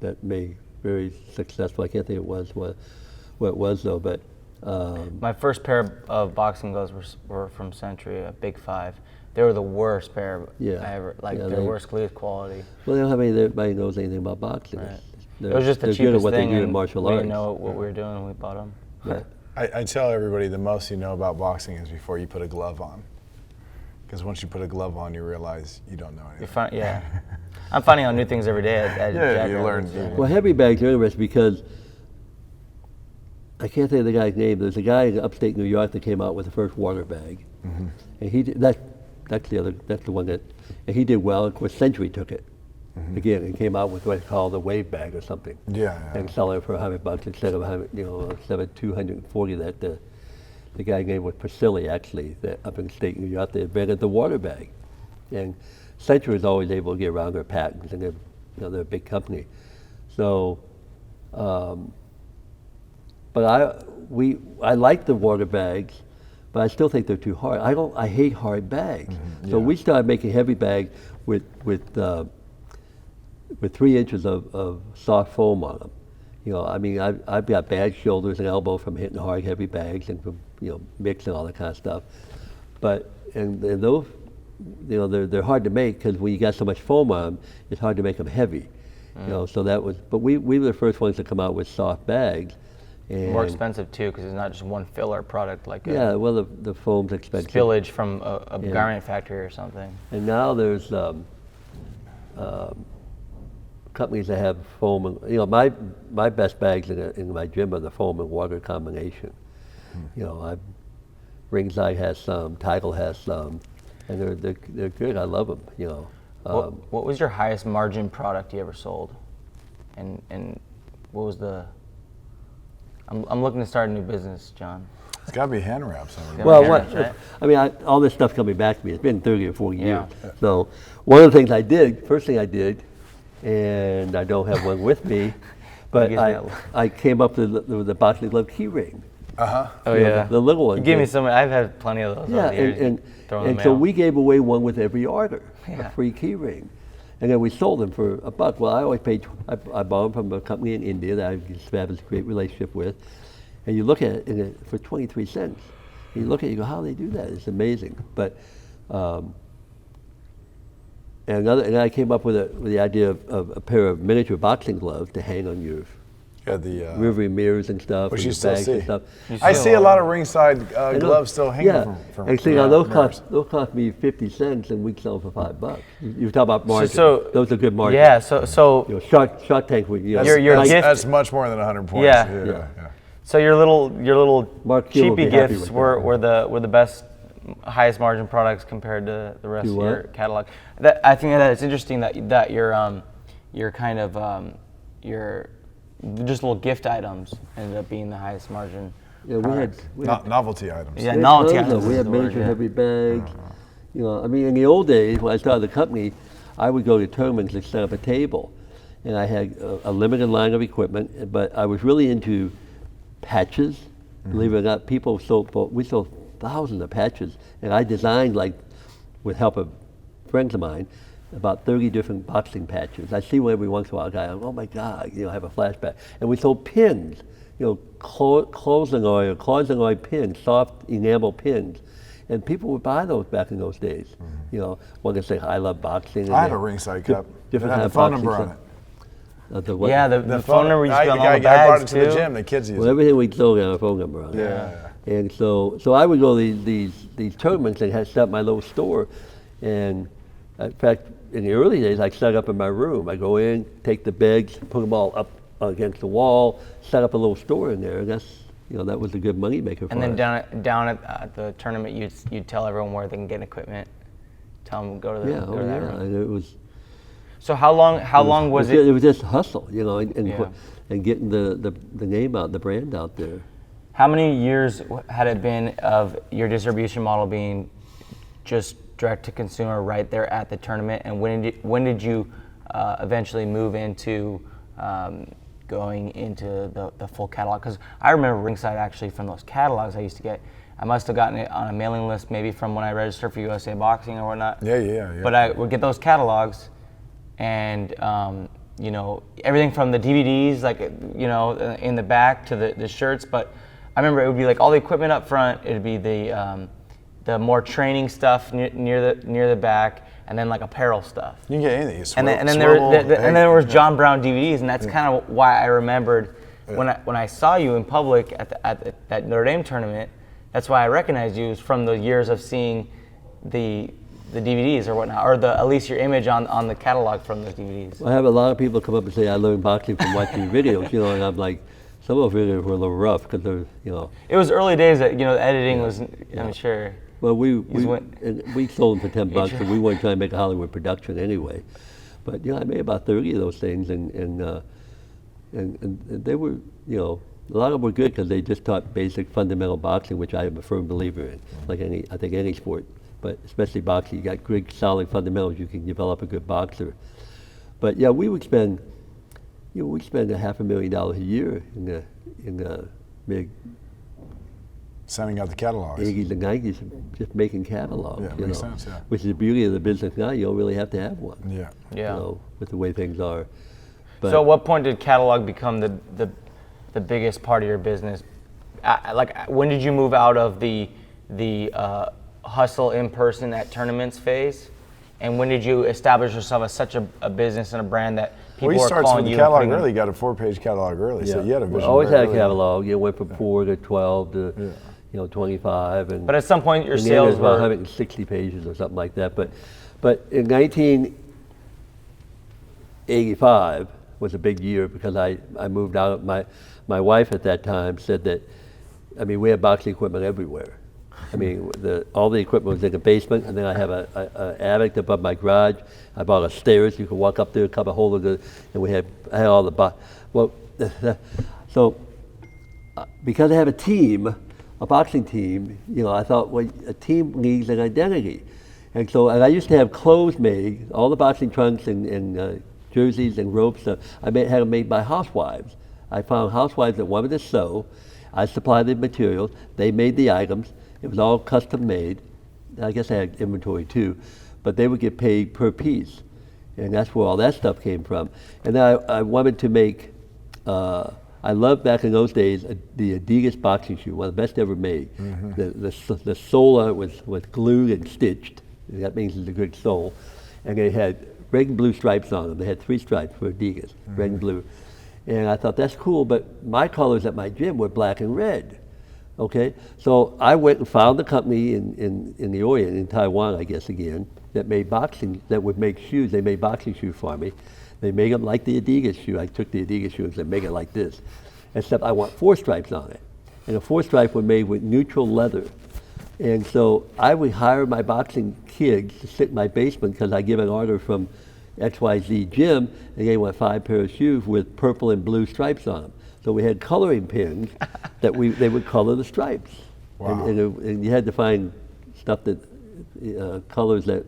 that made very successful. I can't think what it was though, but. My first pair of boxing gloves were from Century, a Big 5. They were the worst pair I ever, the worst quality. Well, they don't have anybody knows anything about boxing. Right. It was just the cheapest thing, and martial we arts. didn't know what we were doing when we bought them. Yeah. I tell everybody the most you know about boxing is before you put a glove on. Because once you put a glove on, you realize you don't know anything. Yeah. I'm finding out new things every day at Yeah, you Jackrabbits, learn. yeah. Well, heavy bags are interesting because I can't say the guy's name. There's a guy in upstate New York that came out with the first water bag, and he did, that's the one that, and he did well. Of course, Century took it again and came out with what's called a wave bag or something, Yeah. and selling it for $100 instead of 100, instead of 240 that the guy named was Priscilla actually that up in state New York. They invented the water bag, and Century was always able to get around their patents, and they're a big company, so. But I like the water bags, but I still think they're too hard. I hate hard bags. So we started making heavy bags with 3 inches of soft foam on them. I mean, I've got bad shoulders and elbows from hitting hard, heavy bags and from mixing all that kind of stuff. But and those, they're hard to make because when you got so much foam on them, it's hard to make them heavy. So that was. But we were the first ones to come out with soft bags. And More expensive too, because it's not just one filler product like well, the foam's expensive. spillage from a garment factory or something. And now there's companies that have foam. And, my best bags in my gym are the foam and water combination. Ringside has some, Tidal has some, and they're good. I love them. What was your highest margin product you ever sold? And what was the? I'm looking to start a new business, John. It's got to be hand wraps. Well, Right? I mean, all this stuff's coming back to me. It's been 30 or 40 years. Yeah. So one of the things first thing I did, and I don't have one with me, but I came up with the boxing glove key ring. Uh-huh. Oh yeah. The little one. You give me some. I've had plenty of those. Yeah, over the years. and so we gave away one with every order, Yeah. a free key ring. And then we sold them for $1. Well, I always paid, I bought them from a company in India that I have a great relationship with. And you look at it, and for 23 cents. And you look at it, you go, how do they do that? It's amazing. But, and I came up with the idea of a pair of miniature boxing gloves to hang on your Yeah, the rearview mirrors and stuff, which and you your still bags see. and stuff. I see a lot of ringside gloves still hanging from and see, now those cost me 50 cents, and we sell them for $5. You talk about margin. So those are good margins. Yeah. So Shark Tank. Your gift- that's much more than 100 points. Yeah. So your little Mark Keel will be cheapy happy gifts with were the best, highest margin products compared to the rest Do of what? your catalog. I think that it's interesting that your kind of your just little gift items ended up being the highest margin. Yeah, we had Novelty items. Yeah, novelty items. We is had the word, major yeah. heavy bags. I mean, in the old days when I started the company, I would go to tournaments and set up a table, and I had a limited line of equipment. But I was really into patches. Believe it or not, we sold thousands of patches, and I designed, with help of friends of mine, about 30 different boxing patches. I see one every once in a while, a guy, oh my God, I have a flashback. And we sold pins, closing oil pins, soft enamel pins. And people would buy those back in those days. One could say, I love boxing. I have a ringside cup. Different it had kind the of phone boxing number on stuff. it. What? Yeah, the phone number you I spell on all the brought bags it to too. the gym. The kids use Well, it. everything we sold had a phone number on it. Yeah. And so I would go to these tournaments and set up my little store. And in fact, in the early days, I set up in my room. I go in, take the bags, put them all up against the wall, set up a little store in there. And that was a good money maker for us. And then down at the tournament, you'd tell everyone where they can get equipment. Tell them go to the go to that room. And it was. So how long was it? It was just hustle, and getting the name out, the brand out there. How many years had it been of your distribution model being just direct to consumer right there at the tournament? And when did you eventually move into going into the full catalog? Because I remember Ringside actually from those catalogs I used to get. I must have gotten it on a mailing list maybe from when I registered for USA Boxing or whatnot. Yeah. But I would get those catalogs, and everything from the DVDs, in the back to the shirts. But I remember it would be like all the equipment up front. It'd be the more training stuff near the back, and then like apparel stuff. You can get anything. And then there was John Brown DVDs, and that's kind of why I remembered when I saw you in public at that Notre Dame tournament. That's why I recognized you, was from the years of seeing the DVDs or whatnot, or at least your image on the catalog from those DVDs? I have a lot of people come up and say I learned boxing from watching videos, and I'm like, some of the videos were a little rough because they're, It was early days that the editing was, I'm sure. Well, we sold them for $10, and we weren't trying to make a Hollywood production anyway. But I made about 30 of those things, and they were, a lot of them were good because they just taught basic fundamental boxing, which I am a firm believer in. Like I think any sport, but especially boxing, you got good solid fundamentals, you can develop a good boxer. But yeah, we would spend, we spend $500,000 a year in the big Sending out the catalogs. 80s and 90s, just making catalogs. Yeah, makes sense, yeah. Which is the beauty of the business now. You don't really have to have one. Yeah. Yeah. With the way things are. But So at what point did catalog become the biggest part of your business? Like, when did you move out of the hustle in person at tournaments phase? And when did you establish yourself as such a business and a brand that people Well, you are started calling with the you? catalog early. You got a 4-page catalog early, so you had a vision. Always very had a early. catalog. You went from 4 to 12 to 25. And But at some point, your in the end, it sales was about were 160 pages or something like that. But in 1985 was a big year because I moved out. My wife at that time said that, we had boxing equipment everywhere. All the equipment was in the basement, and then I have an attic above my garage. I bought a stairs. You could walk up there, cut a hole in it, and I had all the so because I have a team, a boxing team, I thought, well, a team needs an identity. And I used to have clothes made, all the boxing trunks and jerseys and ropes. I had them made by housewives. I found housewives that wanted to sew. I supplied the materials. They made the items. It was all custom made. I guess I had inventory too, but they would get paid per piece. And that's where all that stuff came from. And then I wanted to make, I loved back in those days the Adidas boxing shoe, one of the best ever made. Mm-hmm. The sole on it was glued and stitched. That means it's a good sole. And they had red and blue stripes on them. They had 3 stripes for Adidas, red and blue. And I thought, that's cool, but my colors at my gym were black and red. Okay, so I went and found the company in the Orient, in Taiwan, I guess again, that would make shoes. They made boxing shoes for me. They made them like the Adidas shoe. I took the Adidas shoe and said, make it like this. Except I want 4 stripes on it. And the 4 stripes were made with neutral leather. And so I would hire my boxing kids to sit in my basement because I give an order from XYZ gym, and they want 5 pairs of shoes with purple and blue stripes on them. So we had coloring pins that they would color the stripes. Wow. And you had to find stuff that colors that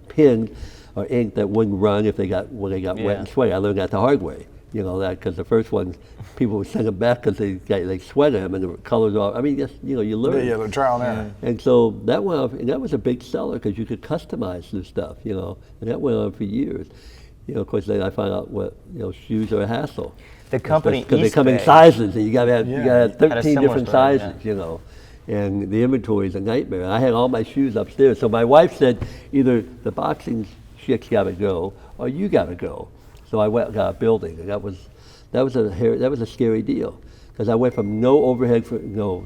pins or ink that wouldn't run when they got wet and sweaty. I learned that the hard way. That because the first ones people would send them back because they sweat them and the colors off. You learn. Yeah, the trial and error. And so that went on, and that was a big seller because you could customize this stuff, and that went on for years. Of course, then I found out shoes are a hassle. the company because they East come in Bay. sizes, and you got to have Had a 13 similar different story, sizes, and the inventory is a nightmare. I had all my shoes upstairs, so my wife said either the boxing chicks got to go or you got to go. So I went and got a building, and that was a scary deal because I went from no overhead for no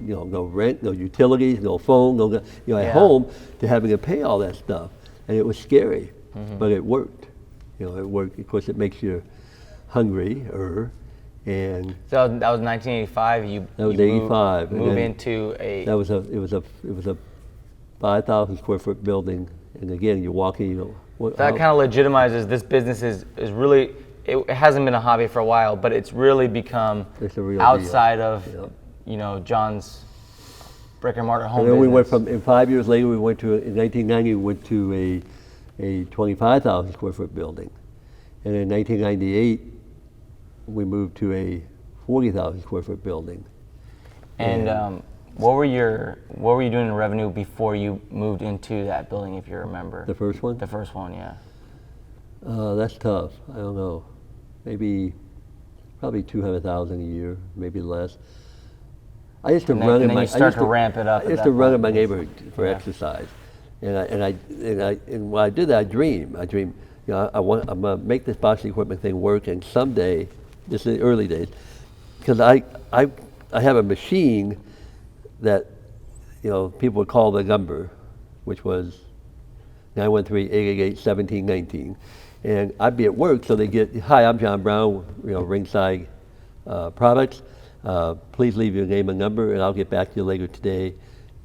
rent, no utilities, no phone, at home to having to pay all that stuff, and it was scary, but it worked. It worked. Of course, it makes you hungry. And So that was 1985. That was 85. Move into a. It was a 5,000 square foot building, and again, you're walking. That kind of legitimizes this business is really. It hasn't been a hobby for a while, but it's really become It's a real outside deal. of John's brick and mortar home And then business. we went in 5 years later. In 1990, we went to a 25,000 square foot building, and in 1998, we moved to a 40,000 square foot building. And what were you doing in revenue before you moved into that building, if you remember? The first one? The first one, yeah. That's tough. I don't know. Probably 200,000 a year, maybe less. I used to And run then in my. you start to ramp it up. I used to run in my neighborhood for exercise, and when I did that, I dreamed. I'm gonna make this boxing equipment thing work, and someday, this is the early days, because I have a machine that people would call the number, which was 913-888-1719. And I'd be at work, so they get, hi, I'm John Brown, Ringside Products. Please leave your name and number, and I'll get back to you later today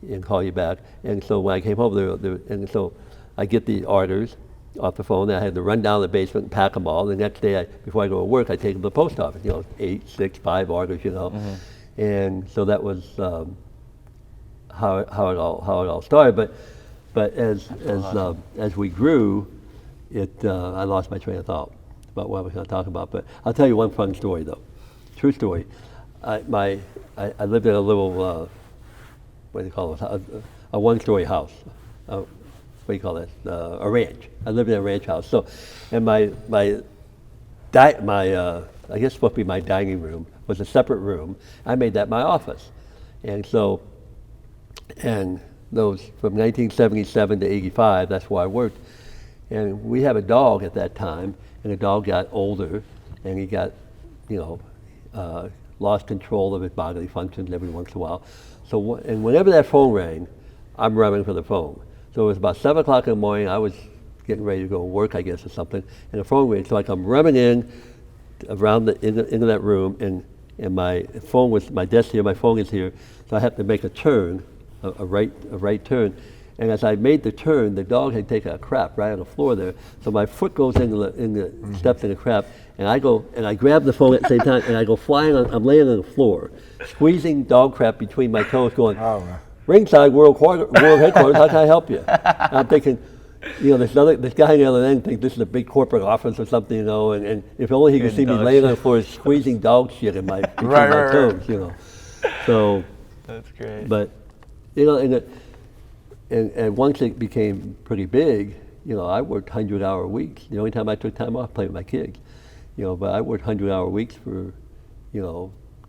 and call you back. And so when I came home, and so I get the orders off the phone, and I had to run down to the basement and pack them all. The next day, before I go to work, I take them to the post office, 8, 6, 5 orders, And so that was how it all started. But as we grew, I lost my train of thought about what I was going to talk about. But I'll tell you one fun story, though. True story. I lived in a little, what do you call it? A one-story house. What do you call that? A ranch. I lived in a ranch house. So, and my I guess supposed to be my dining room was a separate room. I made that my office, and so, and those from 1977 to 85. That's where I worked. And we had a dog at that time, and the dog got older, and he got, lost control of his bodily functions every once in a while. So, and whenever that phone rang, I'm running for the phone. So it was about 7 o'clock in the morning. I was getting ready to go to work, I guess, or something, and the phone rang. So I come running in around into that room, and my phone was, my desk here, my phone is here. So I have to make a turn, a right turn. And as I made the turn, the dog had taken a crap right on the floor there. So my foot goes in the steps in the crap, and I go and I grab the phone at the same time, and I go flying. I'm laying on the floor, squeezing dog crap between my toes, going, "Ringside World Headquarters, how can I help you?" And I'm thinking, this guy on the other end thinks this is a big corporate office or something, and if only he could see me laying on the floor, squeezing dog shit in my between my toes, So that's great. But and once it became pretty big, I worked 100-hour weeks. The only time I took time off, playing with my kids. But I worked 100-hour weeks for,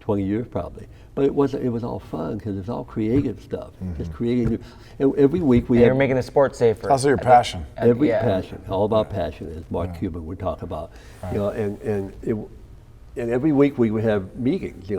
20 years probably. But it was all fun because it's all creative stuff. Just creating. And every week we you're making the sport safer. Also your passion. Passion, all about passion, as Mark Cuban would talk about. Right. And every week we would have meetings.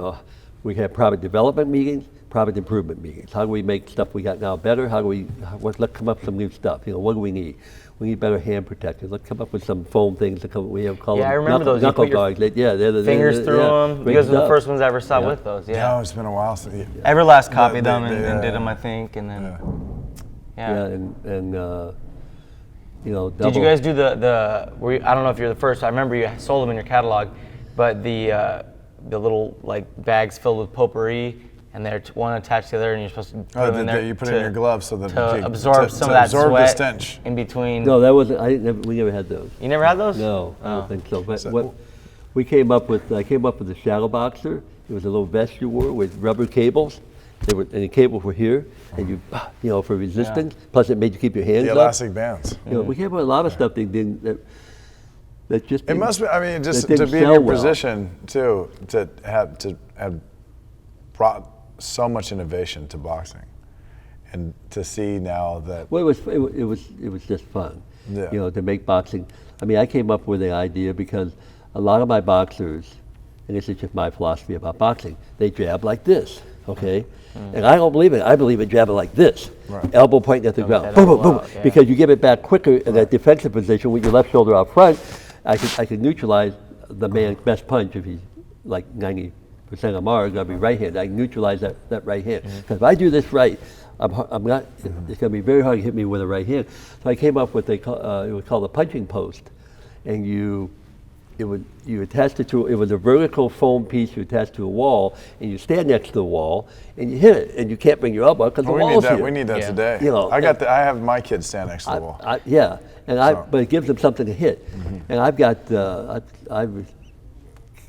We have product development meetings, product improvement meetings. How do we make stuff we got now better? Let's come up with some new stuff. What do we need? We need better hand protectors. Let's come up with some foam things that we have called I remember those. Knuckle guards. They're fingers through them. You guys were the first ones I ever saw with those. Yeah. No, it's been a while since. Everlast copied them and did them, I think, and then. Did you guys do the? I don't know if you're the first. I remember you sold them in your catalog, but the little bags filled with potpourri. And they're one attached to the other, and you're supposed to put them in there. You put it in your gloves so that to absorb some of that sweat the stench in between. No, that wasn't. We never had those. You never had those? No, I don't think so. But what we came up with, I came up with the Shadow Boxer. It was a little vest you wore with rubber cables. And the cables were here, and you for resistance. Plus, it made you keep your hands up. The elastic bands. We came up with a lot of stuff that just. It must be. I mean, just to be in your position too, to have brought so much innovation to boxing, and to see now that it was just fun, to make boxing. I mean, I came up with the idea because a lot of my boxers, and this is just my philosophy about boxing, they jab like this, okay, and I don't believe it. I believe in jabbing like this, elbow pointing at the ground, boom, boom, boom, because you give it back quicker in that defensive position with your left shoulder out front. I could neutralize the man's best punch if he's like 90% of Mars, going to be right hand. I neutralize that right hand. Because if I do this right, I'm not. It's going to be very hard to hit me with a right hand. So I came up with it was called a punching post, and you attached it to. It was a vertical foam piece you attached to a wall, and you stand next to the wall, and you hit it, and you can't bring your elbow because the wall's here. We need that today. I have my kids stand next to the wall. But it gives them something to hit, and I've got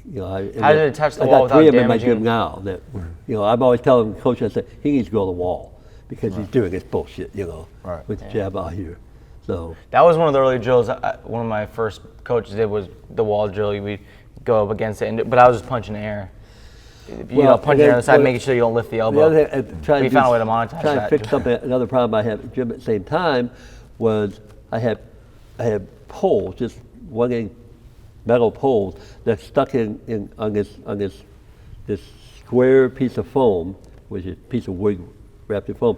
how did it touch the wall without damaging? I got 3 of them in my gym now. That I'm always telling the coach, I say he needs to go to the wall because he's doing this bullshit, with the jab out here. So that was one of the early drills. One of my first coaches did was the wall drill. We'd go up against it, but I was just punching the air. Punching on the side, making sure you don't lift the elbow. We found a way to monetize that. Trying to fix something. Another problem I had at the gym at the same time was I had poles, just one metal poles that stuck in on this square piece of foam, which is a piece of wood wrapped in foam.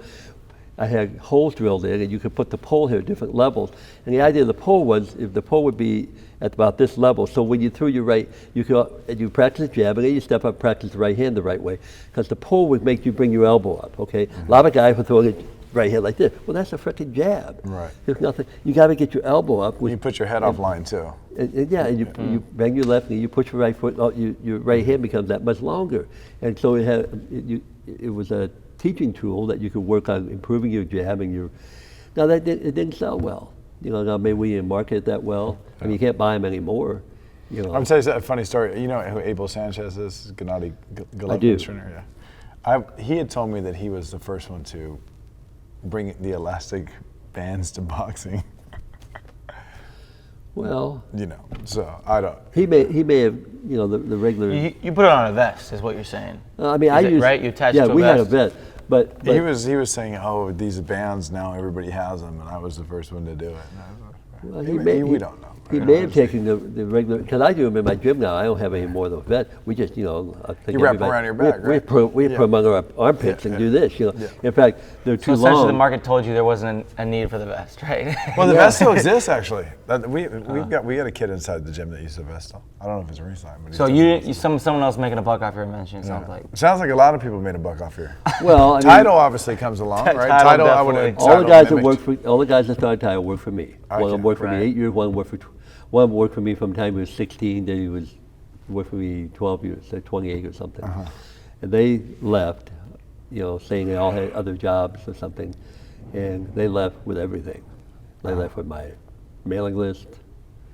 I had holes drilled in, and you could put the pole here at different levels. And the idea of the pole was, if the pole would be at about this level, so when you threw your right, you practice jab, and then you step up, practice the right hand the right way, because the pole would make you bring your elbow up. Okay, a lot of guys would throw it right hand like this. Well, that's a freaking jab. Right. There's nothing. You got to get your elbow up. You put your head offline too. And you bang your left knee, you push your right foot, your right hand becomes that much longer. And so it was a teaching tool that you could work on improving your jab and your. Now it didn't sell well. Now maybe we didn't market it that well. I mean, you can't buy them anymore. I'm gonna tell you a funny story. You know who Abel Sanchez is? Gennady Golovkin's I do. trainer. Yeah. He had told me that he was the first one to bring the elastic bands to boxing. Well, so I don't. He may have, the regular. You put it on a vest, is what you're saying. I mean, right. You attach it to a vest. Yeah, we had a vest, but he was saying, oh, these bands now everybody has them, and I was the first one to do it. Well, we don't know. He may have taken the regular, because I do them in my gym now. I don't have any more of those vets. We just, I think you wrap them around your back, right? We put them under our armpits and do this, Yeah. In fact, they're too long. Essentially, the market told you there wasn't a need for the vest, right? Well, the vest still exists, actually. We had a kid inside the gym that used the vest still. I don't know if it's Ringside, but so someone else making a buck off your invention. Sounds like. It sounds like a lot of people made a buck off here. Well, Tidal obviously comes along, right? Tidal all the guys that started Tidal worked for me. One worked for me 8 years. One worked for me from the time he was 16. Then he worked for me 12 years, so 28 or something. And they left, saying they all had other jobs or something, and they left with everything. They left with my mailing list.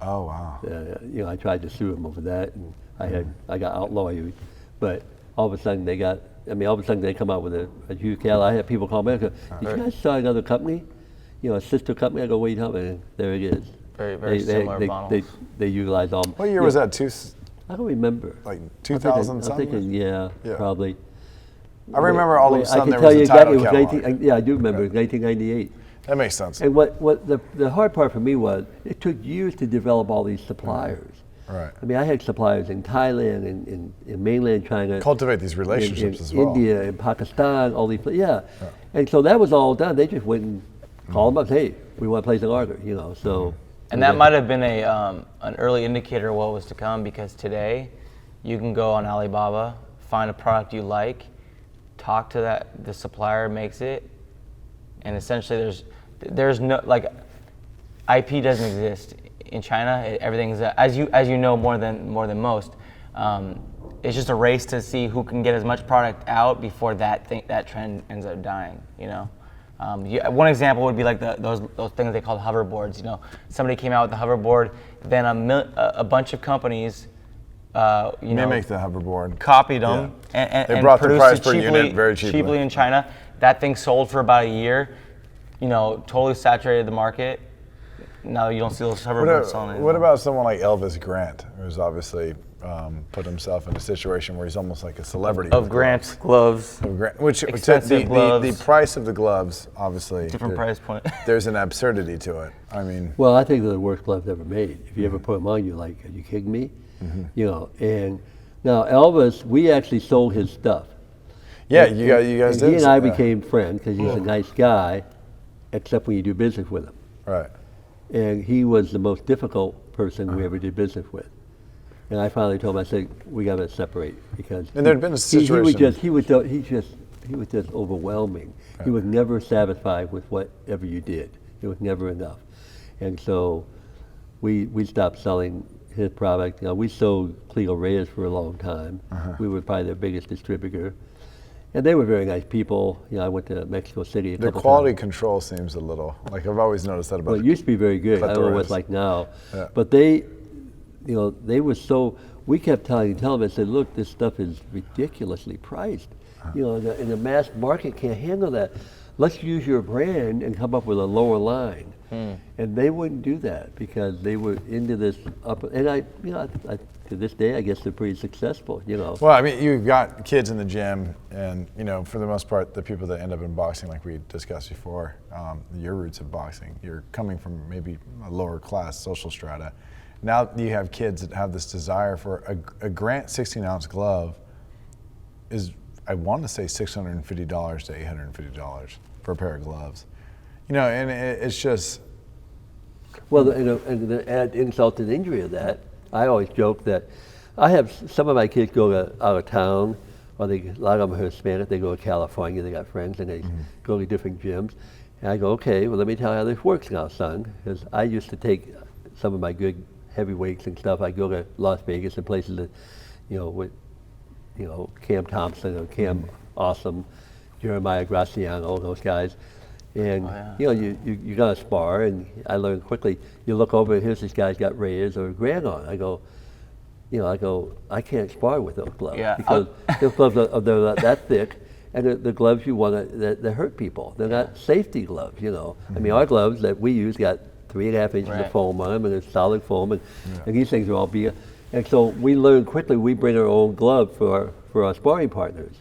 Oh wow! I tried to sue them over that, and I got outlawed. But all of a sudden they come out with a huge cal. I had people call me, did you guys start another company? A sister company? I go, what are you talking about? And there it is. Very, very similar models. They utilize all. What year was that? I don't remember. Like 2000 something? I'm thinking, probably. I remember all of a sudden there was a Tidal catalog. Yeah, I do remember. It was 1998. That makes sense. And what the hard part for me was, it took years to develop all these suppliers. Right. I mean, I had suppliers in Thailand, in mainland China. Cultivate these relationships in as well. India, in Pakistan, all these places. Yeah. And so that was all done. They just went and called them up, hey, we want to place an order, so. And that might have been an early indicator of what was to come, because today you can go on Alibaba, find a product you like, talk to the supplier makes it, and essentially there's no, like, IP doesn't exist in China. Everything's as you know more than most. It's just a race to see who can get as much product out before that trend ends up dying. One example would be like those things they call hoverboards. Somebody came out with the hoverboard, then a bunch of companies, mimicked the hoverboard, copied them, and they brought the price produced per it unit very cheaply in China. That thing sold for about a year. Totally saturated the market. Now you don't see those hoverboards selling anymore. What about someone like Elvis Grant, who's obviously put himself in a situation where he's almost like a celebrity? Of Grant's gloves. Which expensive gloves. The price of the gloves, obviously. Different price point. There's an absurdity to it. I mean. Well, I think they're the worst gloves ever made. If you ever put them on, you're like, are you kidding me? And now Elvis, we actually sold his stuff. Yeah, you guys did. He and I became friends because he's a nice guy, except when you do business with him. Right. And he was the most difficult person we ever did business with. And I finally told him, I said, we got to separate, because and there'd been a situation. He was just overwhelming. He was never satisfied with whatever you did. It was never enough. And so we stopped selling his product. We sold Clio Reyes for a long time. We were probably their biggest distributor. And they were very nice people. I went to Mexico City a couple times. The quality control seems a little, like I've always noticed that about. Well, it used to be very good. I don't know what it's like now. Yeah. But they were so, we kept telling them, I said, look, this stuff is ridiculously priced. And the mass market can't handle that. Let's use your brand and come up with a lower line. And they wouldn't do that because they were into this up. And I to this day, I guess they're pretty successful. Well, I mean, you've got kids in the gym, and for the most part, the people that end up in boxing, like we discussed before, your roots of boxing, you're coming from maybe a lower class social strata. Now you have kids that have this desire for a Grant 16-ounce glove is, I want to say $650 to $850. for a pair of gloves. You know, and it's just. Well, and to add insult to the injury of that, I always joke that I have some of my kids go out of town, or a lot of them are Hispanic, they go to California, they got friends, and they go to different gyms. And I go, okay, well, let me tell you how this works now, son. Because I used to take some of my good heavyweights and stuff. I go to Las Vegas and places that, with, Cam Thompson or Cam Awesome, Jeremiah Graciano, those guys. And you gotta spar, and I learned quickly. You look over, here's this guy's got Reyes or Grant on. I go, I can't spar with those gloves because those gloves they're not that thick, and the gloves you want that hurt people. They're not safety gloves, I mean, our gloves that we use got 3.5 inches of foam on them, and it's solid foam, and these things are all beer. And so we learn quickly. We bring our own glove for our sparring partners,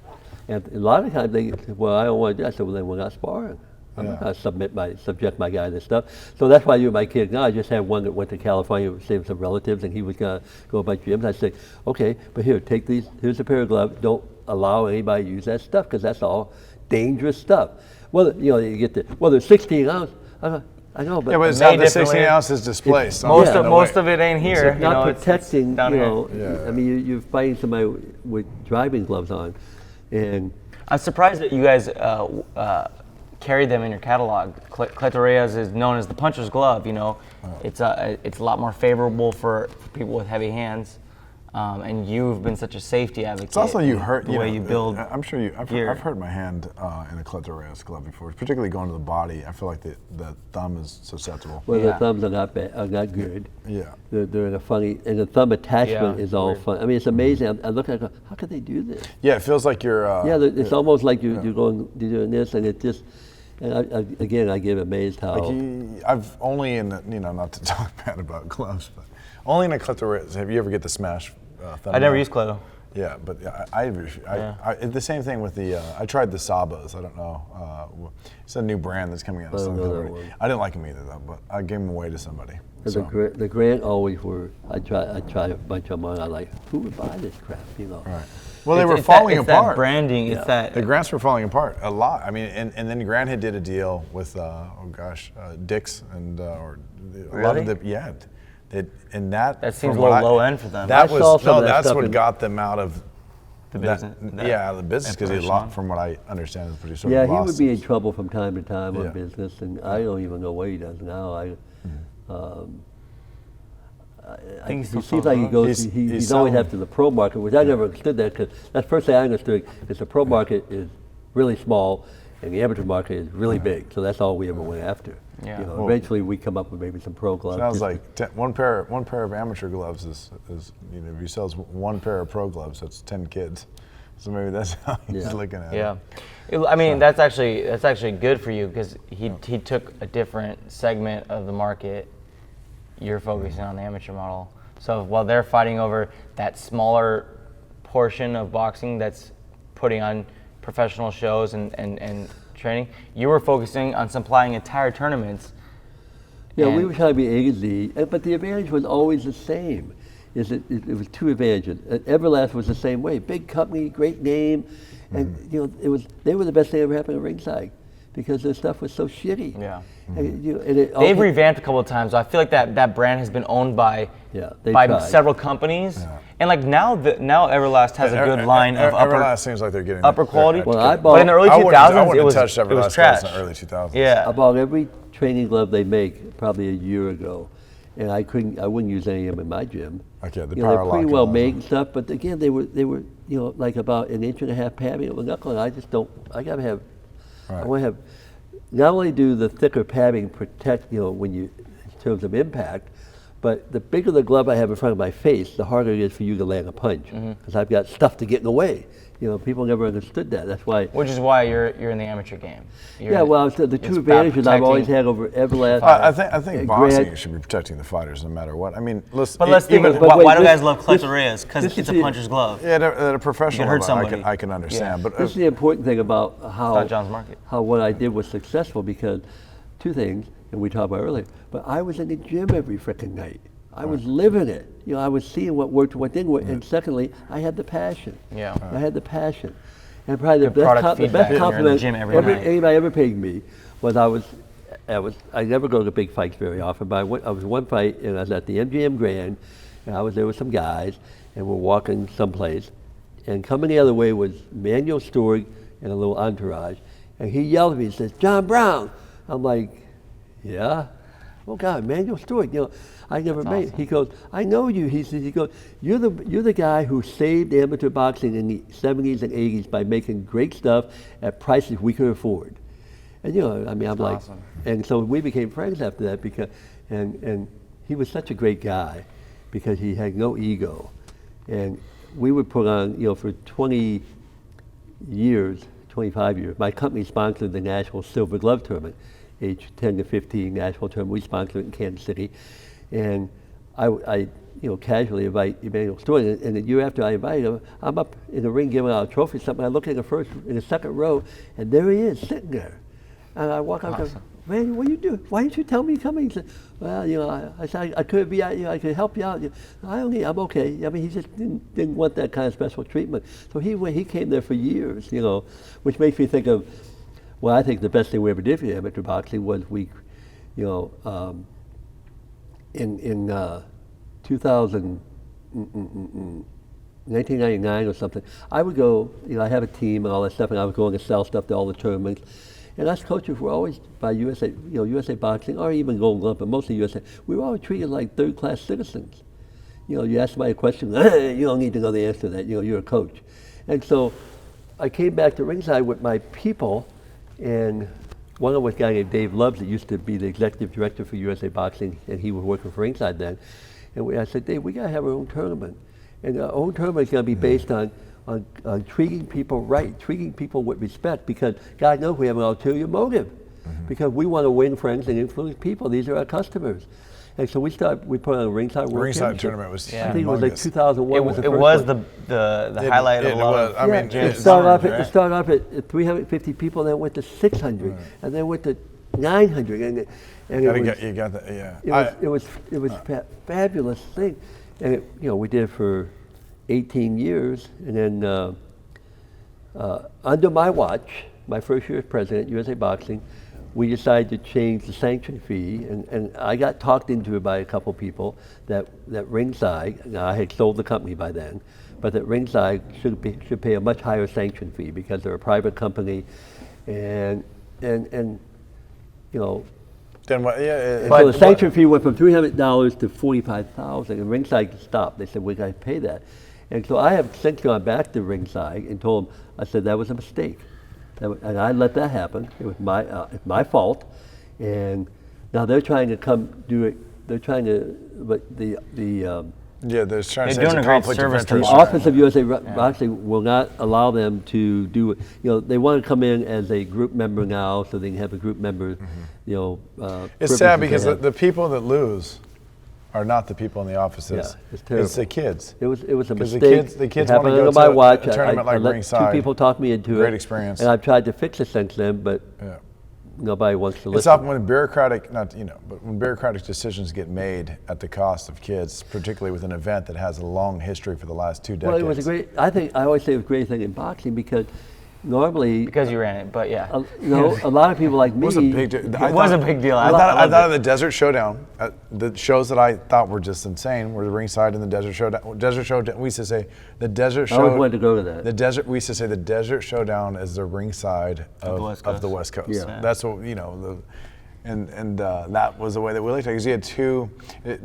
and a lot of times they say, well, I don't want to do that. I said, well, then we're not sparring. I'm not going to subject my guy to this stuff. So that's why my kid now, I just had one that went to California to save some relatives, and he was going to go about gyms. I say, okay, but here, take these. Here's a pair of gloves. Don't allow anybody to use that stuff because that's all dangerous stuff. Well, you get they're 16 ounce. I know, but yeah, but it's how the 16 ounces displaced. Most of it ain't here. It's not protecting. Down I mean, you're fighting somebody with driving gloves on, and I'm surprised that you guys carried them in your catalog. Clitorias is known as the puncher's glove. It's a lot more favorable for people with heavy hands, and you've been such a safety advocate. It's also you hurt the way you build. I'm sure I've hurt my hand in a Clitorias glove before, particularly going to the body. I feel like the thumb is susceptible. Well, the thumbs are not bad, are not good. Yeah, they're in a funny, and the thumb attachment is all fun. I mean, it's amazing. I look at it, I go, how could they do this? Yeah, it feels like you're. It's almost like you're doing this, and it just. And I get amazed how. I've only not to talk bad about gloves, but only in a Clitorias. Have you ever get the smash thumb? I never used Clito. Yeah, but I the same thing with the. I tried the Sabas. I don't know. It's a new brand that's coming out. I didn't like them either though, but I gave them away to somebody. So. The Grant always were. I tried a bunch of them on. I like, who would buy this crap? Right. Well, they were falling apart. That branding, it's that. The Grants were falling apart a lot. I mean, and then Grant had did a deal with, Dick's and or a lot of the and that seems a little low end for them. That's what got them out of the business. Out of the business because he lost, from what I understand, is pretty sort of he would be in trouble from time to time on business, and I don't even know what he does now. I think he seems like he goes. He's always after the pro market, which I never understood that because that's the first thing I understood. Is the pro market is really small, and the amateur market is really big. So that's all we ever went after. Yeah. Eventually we come up with maybe some pro gloves. Sounds like one pair of amateur gloves is if he sells one pair of pro gloves, that's 10 kids. So maybe that's how he's looking at it. Yeah, I mean that's actually good for you because he took a different segment of the market. You're focusing on the amateur model. So while they're fighting over that smaller portion of boxing that's putting on professional shows and training, you were focusing on supplying entire tournaments. Yeah, we were trying to be A to Z, but the advantage was always the same. It was two advantages. Everlast was the same way. Big company, great name, and they were the best thing ever happened at Ringside. Because their stuff was so shitty. Yeah. They've revamped a couple of times. So I feel like that brand has been owned by several companies. Yeah. And like now Everlast has a good line of Everlast seems like they're getting upper quality. Well, but in the early 2000s, it was trash. In the early 2000s. Yeah. I bought every training glove they make probably a year ago, and I wouldn't use any of them in my gym. Okay, they're pretty well made and stuff, but again, they were like about 1.5 inches padding of a knuckle, and I just don't. I gotta have. Right. I want to have, not only do the thicker padding protect, when you, in terms of impact, but the bigger the glove I have in front of my face, the harder it is for you to land a punch, because I've got stuff to get in the way. People never understood that. That's why. Which is why you're in the amateur game. The two advantages I've always had over Everlast. I think boxing should be protecting the fighters no matter what. I mean, let's think. Why do guys love Clitorias? Because it's a puncher's glove. Yeah, at a professional level, I can understand. But this is the important thing about how John's market. How what I did was successful because two things, and we talked about earlier. But I was in the gym every freaking night. I was living it. I was seeing what worked, what didn't work. And secondly, I had the passion. Yeah. I had the passion. And probably the Good product best, feedback when you're in the compliment gym every night. anybody ever paid me was I never go to big fights very often, but I was one fight and I was at the MGM Grand, and I was there with some guys, and we're walking someplace, and coming the other way was Manuel Stewart and a little entourage, and he yelled at me and says, "John Brown." I'm like, "Yeah." "Oh God, Manuel Stewart, I never met." awesome. He goes, "I know you." He says, "You're the guy who saved amateur boxing in the 70s and 80s by making great stuff at prices we could afford." And I'm like, awesome. and so we became friends after that because, and he was such a great guy because he had no ego, and we would put on, for 20 years, 25 years, my company sponsored the National Silver Glove Tournament, age 10 to 15 national tournament. We sponsored it in Kansas City, and I casually invite Emmanuel Stewart, and the year after I invited him, I'm up in the ring giving out a trophy or something. I look in the second row, and there he is sitting there. And I walk up to him, "Man, what are you doing? Why didn't you tell me coming?" He said, "Well, I said I could be out, I could help you out. I'm okay." I mean, he just didn't want that kind of special treatment. So he came there for years, which makes me think of, well, I think the best thing we ever did for amateur boxing was in 2000, 1999 or something, I would go, I have a team and all that stuff, and I would go and sell stuff to all the tournaments. And us coaches were always, by USA, USA Boxing, or even Golden Glove, but mostly USA, we were always treated like third-class citizens. You ask somebody a question, you don't need to know the answer to that, you're a coach. And so I came back to Ringside with my people, and one of them was a guy named Dave Loves that used to be the executive director for USA Boxing, and he was working for Ringside then. And I said, "Dave, we got to have our own tournament. And our own tournament is going to be based on treating people right, treating people with respect, because God knows we have an ulterior motive, because we want to win friends and influence people. These are our customers." And so we put on a Ringside World Ringside Championship. tournament was I think it was like humongous. 2001 was the It first was one. the highlight of a lot of I mean, It it's started off right? it started off at 350 people, then went to 600, and then went to 900, and You got that, yeah. it was fabulous thing, and we did it for 18 years, and then under my watch, my first year as president, USA Boxing, we decided to change the sanction fee, and I got talked into it by a couple people that Ringside, now I had sold the company by then, but that Ringside should pay a much higher sanction fee because they're a private company, and Then what? Yeah. so the sanction fee went from $300 to $45,000, and Ringside stopped. They said, "We got to pay that." And so I have since gone back to Ringside and told them, I said, that was a mistake. And I let that happen. It was my fault. And now they're trying to come do it. They're trying to, but they're trying They're to say doing it's a great conflict of service to interest. the Office of USA Boxing will not allow them to do it. They want to come in as a group member now, so they can have a group member. It's sad privileges because they have. the people that lose are not the people in the offices. Yeah, it's terrible. It's the kids. It was a 'Cause mistake. the kids It wanna happened go under my to watch. a tournament I like let Ringside. two people talk me into it. Great experience. And I've tried to fix it since then, but Yeah. nobody wants to It's listen. often when when bureaucratic decisions get made at the cost of kids, particularly with an event that has a long history for the last 2 decades. Well, it was I always say it was a great thing in boxing because normally, because you ran it, but yeah. a lot of people like me. It was a big deal. It was a big deal. I loved thought it. of the Desert Showdown, the shows that I thought were just insane were the Ringside and the Desert Showdown. Desert Showdown. We used to say the Desert I always Show. wanted to go to that. The desert. We used to say the Desert Showdown is the Ringside Of the West of the Coast. West Coast. Yeah. That's what and that was the way that we looked at it. Because you had two.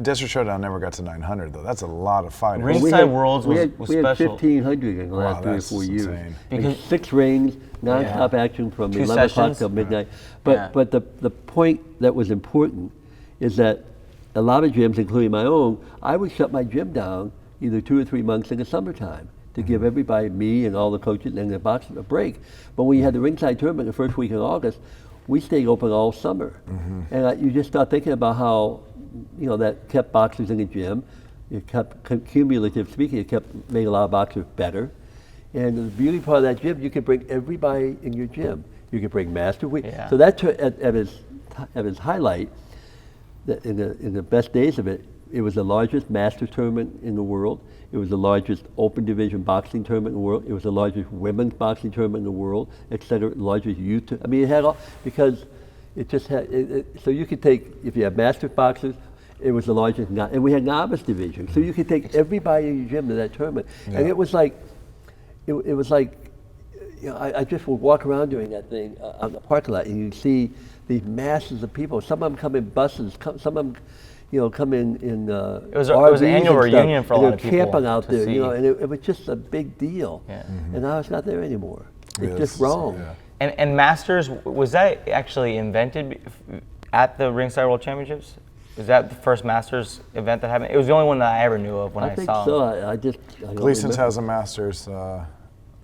Desert Showdown never got to 900 though. That's a lot of fighting. Ringside Worlds was we had special. 1,500 in the last 3 or that's 4 years. insane. Because 6 rings, non-stop action from 2 11 o'clock sessions. till midnight. Yeah. But the point that was important is that a lot of gyms, including my own, I would shut my gym down either 2 or 3 months in the summertime to give everybody, me and all the coaches and the boxers, a break. But when we had the Ringside tournament the first week in August, we stayed open all summer. And you just start thinking about how, that kept boxers in the gym. It kept, cumulative speaking, it kept making a lot of boxers better. And the beauty part of that gym, you can bring everybody in your gym. You can bring master. Yeah. So that at its highlight, in the best days of it, it was the largest master tournament in the world. It was the largest open division boxing tournament in the world. It was the largest women's boxing tournament in the world, et cetera. Largest youth. I mean, it had all, because it just had. So you could take, if you have master boxers, it was the largest, and we had novice division. So you could take everybody in your gym to that tournament, and it was like, it was like. You know, I just would walk around during that thing on the parking lot, and you'd see these masses of people. Some of them come in buses, some of them, you know, come in it was an annual reunion for a lot of people. They're camping out there, see. you know, and it was just a big deal. Yeah. And now it's not there anymore. It's just wrong. Yeah. And Masters, was that actually invented at the Ringside World Championships? Was that the first Masters event that happened? It was the only one that I ever knew of when I saw think so. him. I don't Gleason's remember. has a Masters,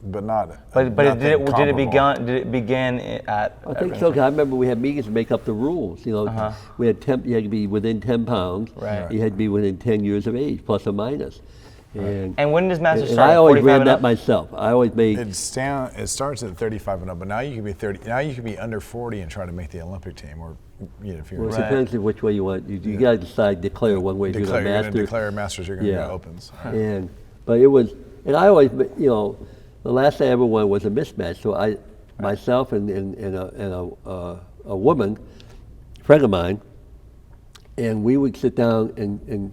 but not. But did it begin at? I think so. 'Cause I remember we had meetings to make up the rules. You know, we had you had to be within 10 pounds. Right. You had to be within 10 years of age, plus or minus. And when does Masters and start? I always 45 ran and that up? myself. I always made. It starts at 35 and up, but now you can be 30. Now you can be under 40 and try to make the Olympic team, or you know, if you're Well, it depends on which way you want. You got to declare one way. you're Masters. going to declare Masters, you're going to go Opens. But it was, and I always, you know, the last I ever won was a mismatch. So myself and a woman, friend of mine, and we would sit down and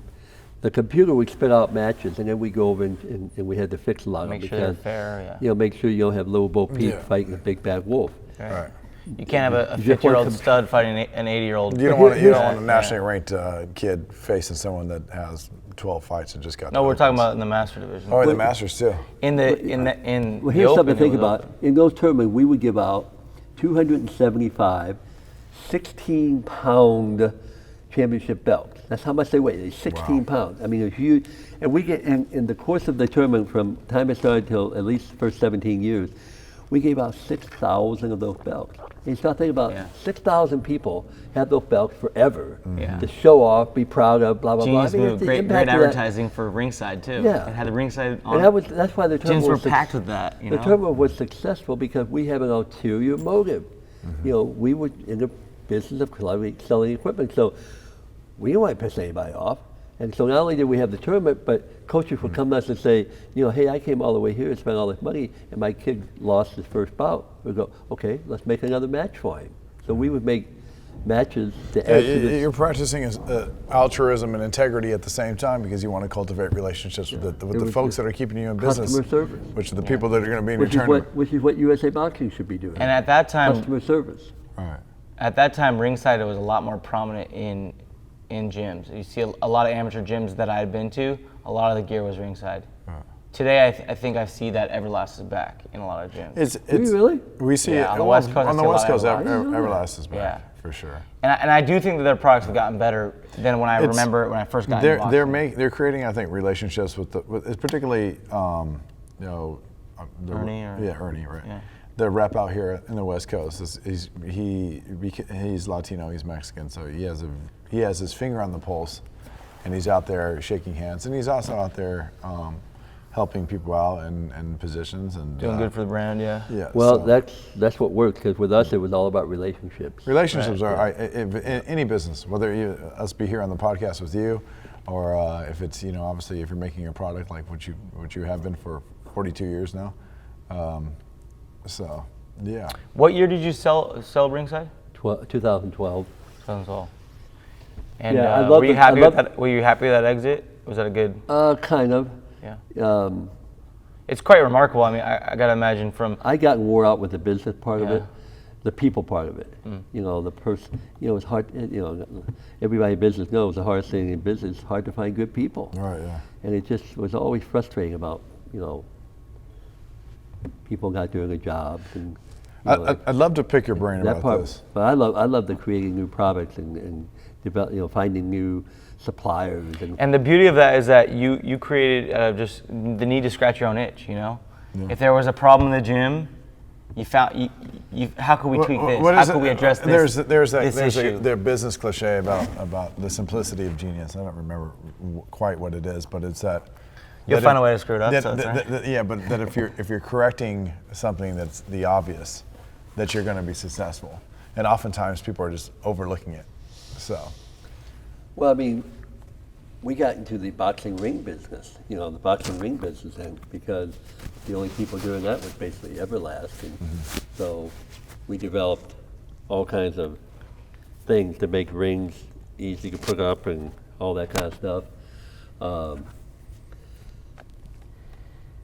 the computer would spit out matches, and then we go over and we had to fix a lot of them. Make sure they're fair, yeah. You know, make sure you don't have little Bo Peep fighting a big bad wolf. Right. You can't have a 50-year-old stud fighting an 80-year-old. You don't want a nationally ranked kid facing someone that has 12 fights and just got. No, we're talking about in the Master division. Oh, in the Masters too. In Well, the here's Open, something to think it was about. open. In those tournaments, we would give out 275 16-pound championship belts. That's how much they weigh. They're 16 pounds. I mean, it's huge. And we get, in the course of the tournament, from time it started till at least the first 17 years, we gave out 6,000 of those belts. And you start thinking about 6,000 people have those belts forever to show off, be proud of, blah, blah, blah. Genius move. Great advertising for Ringside too. Yeah. It had the Ringside on. And that's why the tournament gyms were was packed with that. You the know? tournament was successful because we have an ulterior motive. You know, we were in the business of selling equipment, so we didn't want to piss anybody off. And so not only did we have the tournament, but coaches would come to us and say, you know, hey, I came all the way here and spent all this money, and my kid lost his first bout. We'd go, okay, let's make another match for him. So we would make matches to add to this. You're practicing altruism and integrity at the same time because you want to cultivate relationships with the folks that are keeping you in business. Customer service. Which are the people that are going to be in your tournament. Which is what USA Boxing should be doing. And at that time, customer service. Right. At that time, Ringside was a lot more prominent in gyms. You see a lot of amateur gyms that I had been to. A lot of the gear was Ringside. Today, I think I see that Everlast is back in a lot of gyms. It's really? We see it on the West Coast. On the West Coast, Everlast. Everlast is back for sure. And I do think that their products have gotten better than when I remember when I first got into boxing. They're creating, I think, relationships with particularly you know, Ernie. Ernie, right? Yeah. The rep out here in the West Coast he's Latino, he's Mexican, so he has his finger on the pulse, and he's out there shaking hands, and he's also out there helping people out in positions and Doing good for the brand, yeah. Yeah. Well, so that's what works, because with us it was all about relationships. relationships are in any business, whether us be here on the podcast with you, or if it's, you know, obviously if you're making a product like what you have been for 42 years now. So yeah. What year did you sell Ringside? 2012. 2012. And Yeah, I love were you it. happy with that? Were you happy with that exit? Was that a good? Kind of. Yeah. It's quite remarkable. I mean, I gotta imagine from. I got wore out with the business part of Yeah. it, the people part of it. You know, the person. You know, it's hard. You know, everybody in business knows the hardest thing in business is hard to find good people. Right. Yeah. And it just was always frustrating about, you know, people not doing their jobs and. You know, I'd love to pick your brain that about part, this. but I love the creating new products and develop, you know, finding new suppliers And the beauty of that is that you created just the need to scratch your own itch. You know, if there was a problem in the gym, you found you how could we tweak this? How could we address this? There's issue? the business cliche about the simplicity of genius. I don't remember quite what it is, but it's that. You'll find a way to screw it up. Yeah, but that if you're correcting something that's the obvious, that you're going to be successful, and oftentimes people are just overlooking it. So. Well, I mean, we got into the boxing ring business, the boxing ring business, and because the only people doing that was basically Everlast, and so we developed all kinds of things to make rings easy to put up and all that kind of stuff.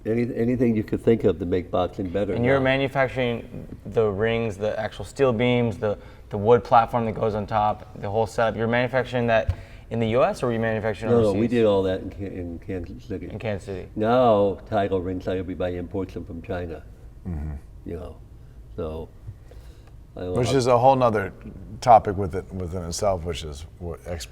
Anything you could think of to make boxing better. And you're manufacturing the rings, the actual steel beams, the wood platform that goes on top, the whole setup. You're manufacturing that in the U.S. or were you manufacturing overseas? No, we did all that in Kansas City. In Kansas City. Now, Tiger Ringside, everybody imports them from China. So. Which is a whole nother topic within itself, which is what Is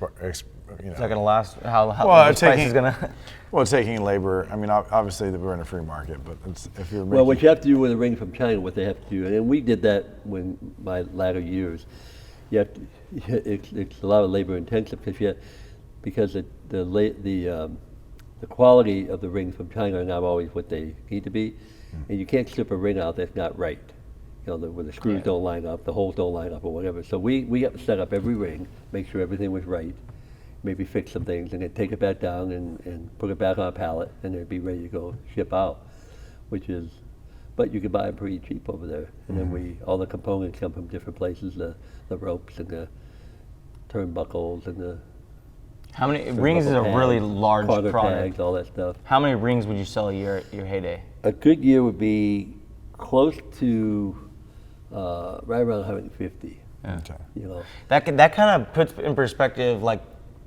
that going to last? How this price is going to? Well, taking labor. I mean, obviously we're in a free market, but if you're well, what you have to do with a ring from China, what they have to do, and we did that when my latter years. You have to, it's a lot of labor intensive because the quality of the rings from China are not always what they need to be, and you can't slip a ring out that's not right. When the screws don't line up, the holes don't line up, or whatever. So we have to set up every ring, make sure everything was right, maybe fix some things, and then take it back down and put it back on a pallet, and it'd be ready to go ship out. But you can buy them pretty cheap over there. And then all the components come from different places, the ropes and the turnbuckles and the how many rings is a really large product, product. tags, all that stuff. How many rings would you sell a year at your heyday? A good year would be close to right around 150. Yeah. Okay. That kind of puts in perspective like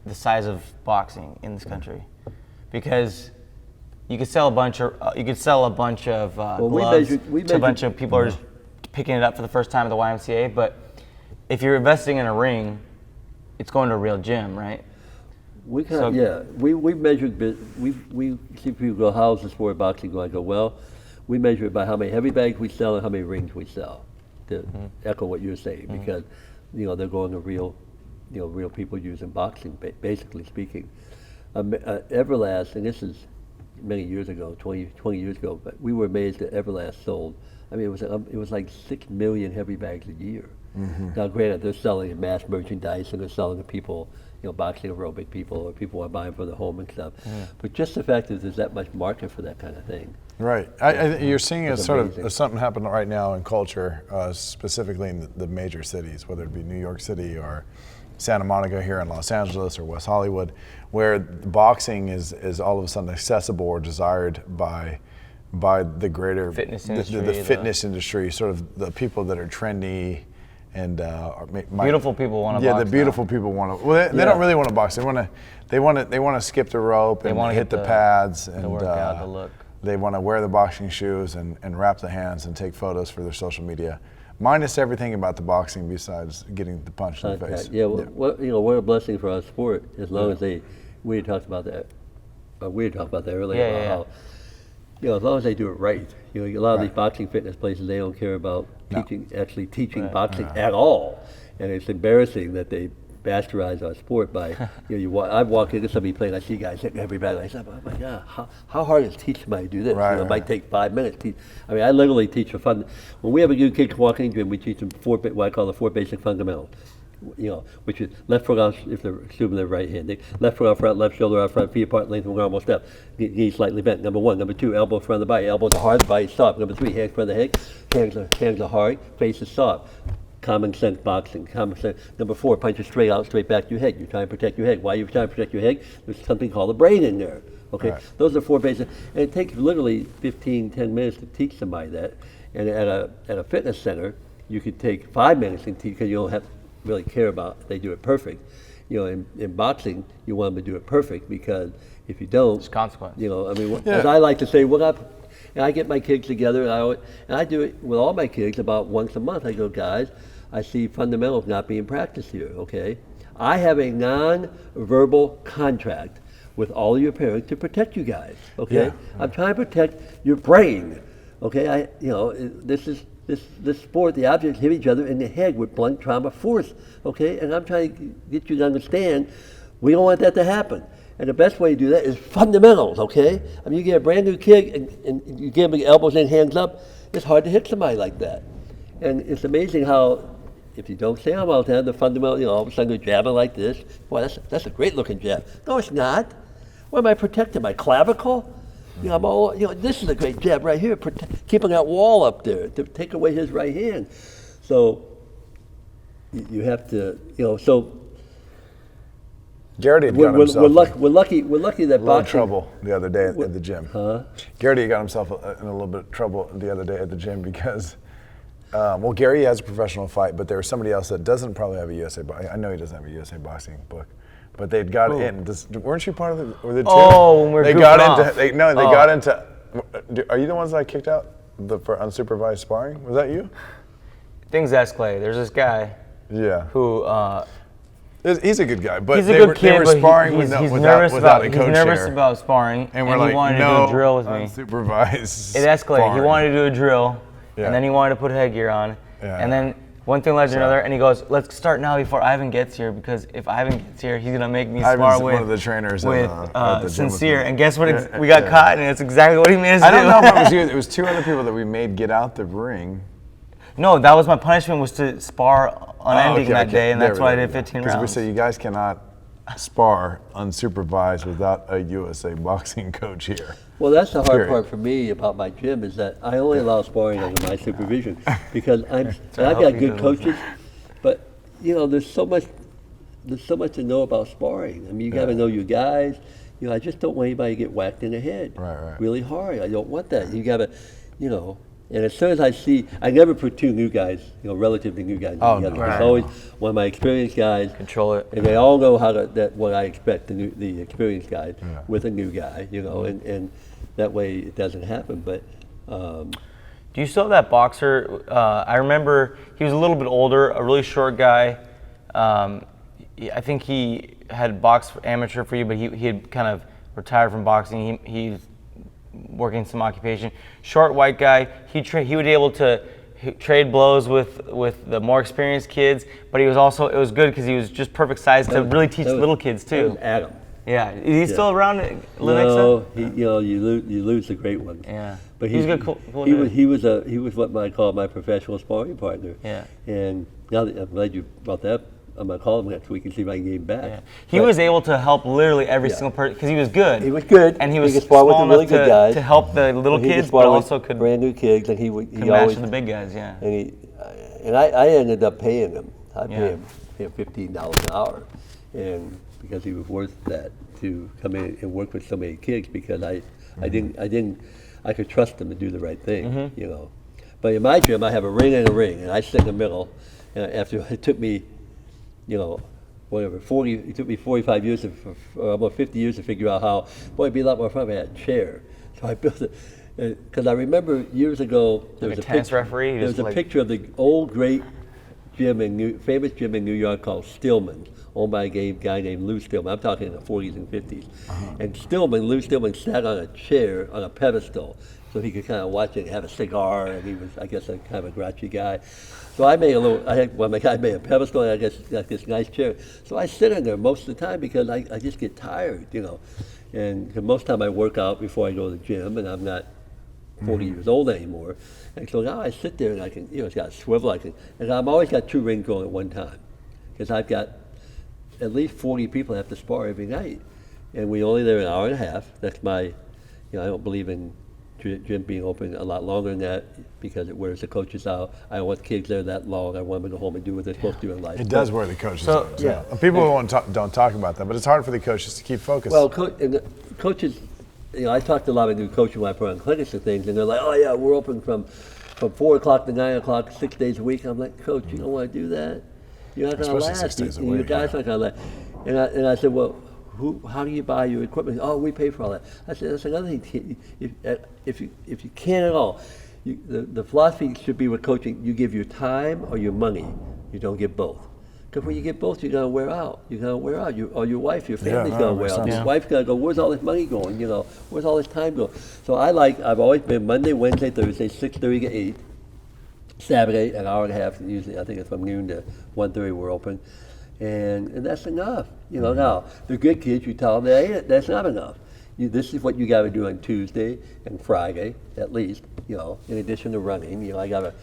the size of boxing in this country, because you could sell a bunch of gloves to a bunch of people who are just picking it up for the first time at the YMCA. But if you're investing in a ring, it's going to a real gym, right? We measured. We see people go, how's the sport of boxing going? I go, well, we measure it by how many heavy bags we sell and how many rings we sell. To echo what you're saying, because they're going to real people using boxing, basically speaking. Everlast, and this is many years ago, 20 years ago, but we were amazed that Everlast sold. I mean, it was like 6 million heavy bags a year. Now, granted, they're selling in mass merchandise and they're selling to people, boxing aerobic people or people who are buying for the home and stuff. But just the fact that there's that much market for that kind of thing. Right. You're seeing something happen right now in culture, specifically in the major cities, whether it be New York City or Santa Monica here in Los Angeles or West Hollywood, where boxing is all of a sudden accessible or desired by the greater fitness industry, the fitness industry, sort of the people that are trendy. And beautiful people want to box. Yeah, the beautiful people want to. Well, they don't really want to box. They want to skip the rope and hit the pads and work out, the look. They want to wear the boxing shoes and wrap the hands and take photos for their social media, minus everything about the boxing besides getting the punch in the face. Yeah, what a blessing for our sport. As long as we had talked about that. We had talked about that earlier. How, as long as they do it right. A lot of these boxing fitness places, they don't care about teaching boxing at all, and it's embarrassing that they bastardize our sport by, I walk into somebody playing, I see guys hitting everybody, I say, oh my God, how hard is teaching somebody to do this? It might take 5 minutes. I mean, I literally teach for fun. When we have a new kid walking in the gym, we teach them what I call the 4 basic fundamentals. Which is left foot out if they're assuming they're right-handed, left foot out front, left shoulder out front, feet apart, length of normal step, knees slightly bent. Number 1. Number 2, elbow in front of the body, elbows are hard, body soft. Number 3, hands in front of the head, hands are hard, face is soft. Common sense boxing. Common sense. Number 4, punches straight out, straight back to your head. You're trying to protect your head. Why are you trying to protect your head? There's something called the brain in there. Okay, those are 4 basic, and it takes literally 10 minutes to teach somebody that. And at a fitness center, you could take 5 minutes and teach, because you don't have really care about if they do it perfect. In boxing, you want them to do it perfect, because if you don't, it's consequence. As I like to say, and I get my kids together, and I do it with all my kids about once a month. I go, guys, I see fundamentals not being practiced here. Okay, I have a non-verbal contract with all of your parents to protect you guys. Okay, I'm trying to protect your brain. Okay, this sport, the objects hit each other in the head with blunt trauma force, okay? And I'm trying to get you to understand, we don't want that to happen. And the best way to do that is fundamentals, okay? I mean, you get a brand new kid and you give them elbows in, hands up, it's hard to hit somebody like that. And it's amazing how if you don't say them all the time, the fundamental, all of a sudden you're jabbing like this. Boy, that's a great looking jab. No, it's not. What am I protecting? My clavicle? I'm all, this is a great jab right here, keeping that wall up there to take away his right hand. So you have to, so. Garrity got himself we're lucky that in boxing. trouble the other day at the gym. Huh? Garrity got himself in a little bit of trouble the other day at the gym because, Gary has a professional fight, but there was somebody else that doesn't probably have a USA. I know he doesn't have a USA boxing book, but they'd got in. Weren't you part of the team? Oh, when we were they grouping got off. into. They got into. Are you the ones that I kicked out for unsupervised sparring? Was that you? Things escalate. There's this guy Yeah. who. He's a good guy, but He's a good kid, they were but sparring he's without nervous a coach He's nervous there. about sparring, And we're he like, wanted no, to do a drill with me. unsupervised It escalated. sparring. He wanted to do a drill, Yeah. and then he wanted to put headgear on, Yeah. and then one thing led to another, and he goes, "Let's start now before Ivan gets here, because if Ivan gets here, he's gonna make me Ivan's spar one with of the trainers with at the gym with Sincere." me. And guess what? Yeah, We got yeah. caught, and it's exactly what he made us do. I don't know if it was you. It was two other people that we made get out the ring. No, that was my punishment, was to spar unending that day, and that's why I did 15 Because we rounds. said you guys cannot spar unsupervised without a USA boxing coach here. Well, that's the hard Period. part for me about my gym is that I only allow sparring under my supervision because and I've got good coaches, but there's so much to know about sparring. I mean, you got to know your guys. I just don't want anybody to get whacked in the head Right. really hard. I don't want that. You got to, And as soon as I never put two new guys, relatively new guys together. no. It's always one of my experienced guys. Control it. And they all know what I expect the experienced guy with a new guy, and that way it doesn't happen. But Do you still have that boxer? I remember he was a little bit older, a really short guy. I think he had boxed amateur for you, but he had kind of retired from boxing. He's working some occupation. Short white guy. He would be able to trade blows with the more experienced kids, but it was good because he was just perfect size to really teach little kids that too. was Adam. Yeah, is he still around? No, you lose the great ones. Yeah, But he's a good, cool he dude. was what I call my professional sparring partner. Yeah. And now that I'm glad you brought that up, I'm gonna call him next week and see if I can get him back. Yeah. He was able to help literally every single person because he was good. He was good, and he was could spar with small the really enough good guys. to help the little He could kids, spar but with also could brand new kids, and he match always the big guys. Yeah. and I ended up paying him. I Yeah. paid him $15 an hour, and because he was worth that to come in and work with so many kids because I could trust him to do the right thing, But in my gym, I have a ring and a ring, and I sit in the middle. And after it took me, it took me 45 years, or almost 50 years to figure out how. Boy, it'd be a lot more fun if I had a chair. So I built it. Because I remember years ago, there was a tennis referee. There was a picture of the old great famous gym in New York called Stillman, owned by a guy named Lou Stillman. I'm talking in the 40s and 50s. And Lou Stillman sat on a chair on a pedestal, so he could kind of watch it and have a cigar. And he was, I guess, a kind of a grouchy guy. So I made I made a pedestal and I guess got this nice chair. So I sit in there most of the time because I just get tired, And most of the time I work out before I go to the gym, and I'm not 40 years old anymore. And so now I sit there and I can, it's got a swivel. And I've always got two rings going at one time because I've got at least 40 people that have to spar every night. And we only there an hour and a half. That's my, I don't believe in gym being open a lot longer than that because it wears the coaches out. I don't want kids there that long. I want them to go home and do what they're supposed to do in life. It does wear the coaches So- out. yeah. People don't talk about that, but it's hard for the coaches to keep focused. Well, coaches, I talked to a lot of new coaches when I put on clinics and things, and they're like, "Oh yeah, we're open from 4 o'clock to 9 o'clock, 6 days a week." I'm like, "Coach, you don't want to do that. You're not going to Especially last. 6 days a Your week, guys yeah. not going to last." And I said, "Well, how do you buy your equipment?" "Oh, we pay for all that." I said, "That's another thing. If you can at all, the philosophy should be with coaching: you give your time or your money. You don't give both. Because when you get both, you're gonna wear out. You're gonna wear out. Or your wife, your family's no, gonna that wear makes out. sense. Your wife's gonna go, "Where's all this money going? Where's all this time going?" So I've always been Monday, Wednesday, Thursday, 6:30 to 8. Saturday, an hour and a half. Usually, I think it's from noon to 1:30 we're open, and that's enough. Now the good kids, you tell them that's not enough. This is what you got to do on Tuesday and Friday, at least. In addition to running, I got to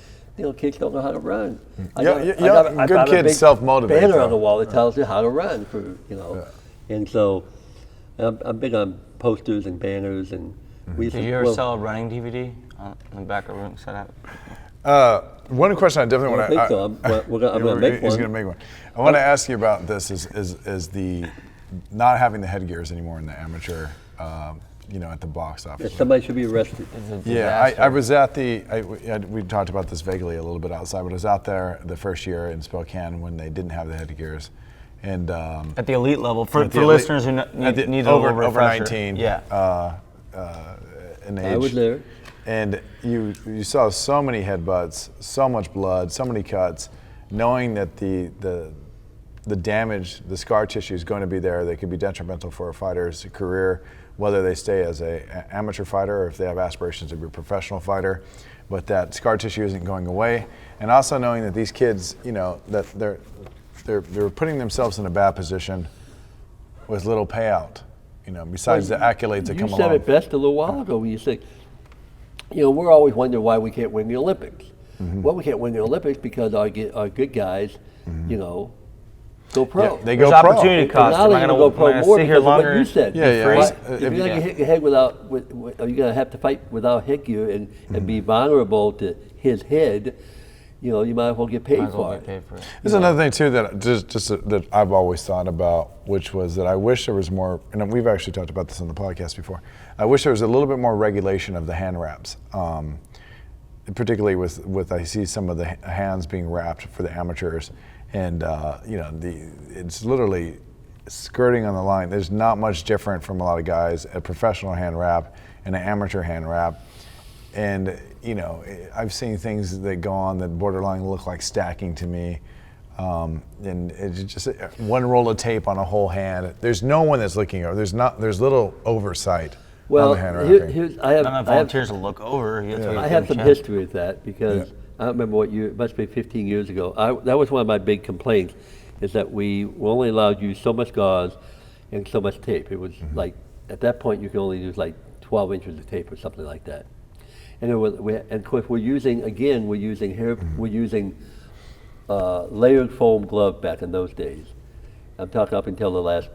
kids don't know how to run. Good kids self-motivate. Banner on the wall that tells you how to run and so I'm big on posters and banners and. Did you ever sell a running DVD on the back of Ringside? One question I definitely want to. I think so. I'm going to make one. He's going to make one. I want to ask you about this: is the not having the headgears anymore in the amateur, at the box office. Somebody should be arrested. Yeah, I was at we talked about this vaguely a little bit outside, but I was out there the first year in Spokane when they didn't have the headgears. And at the elite level, for listeners who need over a over 19, yeah, in age. I was there. And you saw so many headbutts, so much blood, so many cuts, knowing that the damage, the scar tissue is going to be there. That could be detrimental for a fighter's career, whether they stay as an amateur fighter or if they have aspirations to be a professional fighter. But that scar tissue isn't going away. And also knowing that these kids, that they're putting themselves in a bad position with little payout, besides the accolades that come along. You said it best a little while ago when you said, we're always wondering why we can't win the Olympics. Mm-hmm. Well, we can't win the Olympics because our good guys, go pro. Yeah, they go There's pro. opportunity cost. Now they're going to go pro more because of what you said. Yeah. If you're going to hit your head without, you're going to have to fight without headgear and be vulnerable to his head. You might as well get paid for it. There's another thing too that that I've always thought about, which was that I wish there was more, and we've actually talked about this on the podcast before. I wish there was a little bit more regulation of the hand wraps, particularly with I see some of the hands being wrapped for the amateurs, and it's literally skirting on the line. There's not much different from a lot of guys, a professional hand wrap and an amateur hand wrap. And I've seen things that go on that borderline look like stacking to me, and it's just one roll of tape on a whole hand. There's no one that's looking over. There's little oversight on the hand wrapping. I have volunteers to look over. I have some history with that because I don't remember what year. It must be 15 years ago. That was one of my big complaints, is that we were only allowed to use so much gauze and so much tape. It was like at that point you could only use like 12 inches of tape or something like that. And of course we're using layered foam glove back in those days. I'm talking up until the last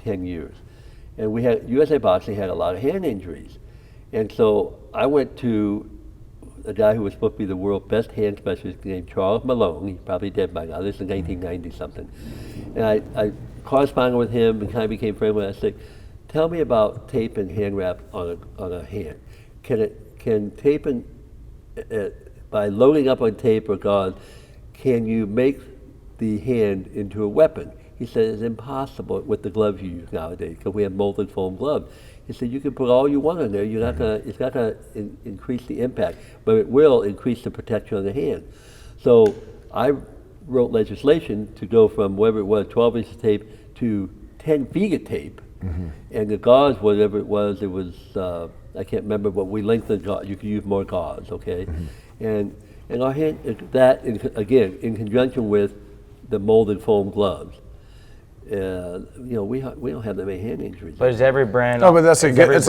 10 years. And USA Boxing had a lot of hand injuries. And so I went to a guy who was supposed to be the world's best hand specialist named Charles Malone. He's probably dead by now. This is 1990 something. And I corresponded with him and kind of became friends with him. I said, tell me about tape and hand wrap on a hand. Can tape by loading up on tape or gauze, can you make the hand into a weapon? He said it's impossible with the gloves you use nowadays because we have molded foam gloves. He said you can put all you want in there. It's not going to increase the impact, but it will increase the protection on the hand. So I wrote legislation to go from whatever it was, 12 inches tape to 10 feet of tape, and the gauze, whatever it was I can't remember, but we lengthened gauze. You could use more gauze, okay? And our hand, again, in conjunction with the molded foam gloves, we don't have that many hand injuries. But is every brand? No, but it's a good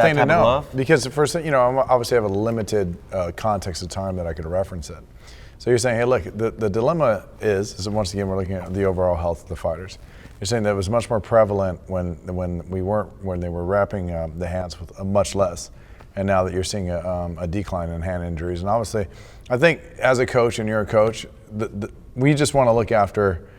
thing to know glove? because first, I obviously have a limited context of time that I could reference it. So you're saying, hey, look, the dilemma is once again we're looking at the overall health of the fighters. You're saying that it was much more prevalent when they were wrapping the hands with much less, and now that you're seeing a decline in hand injuries. And obviously, I think as a coach, and you're a coach, we just want to look after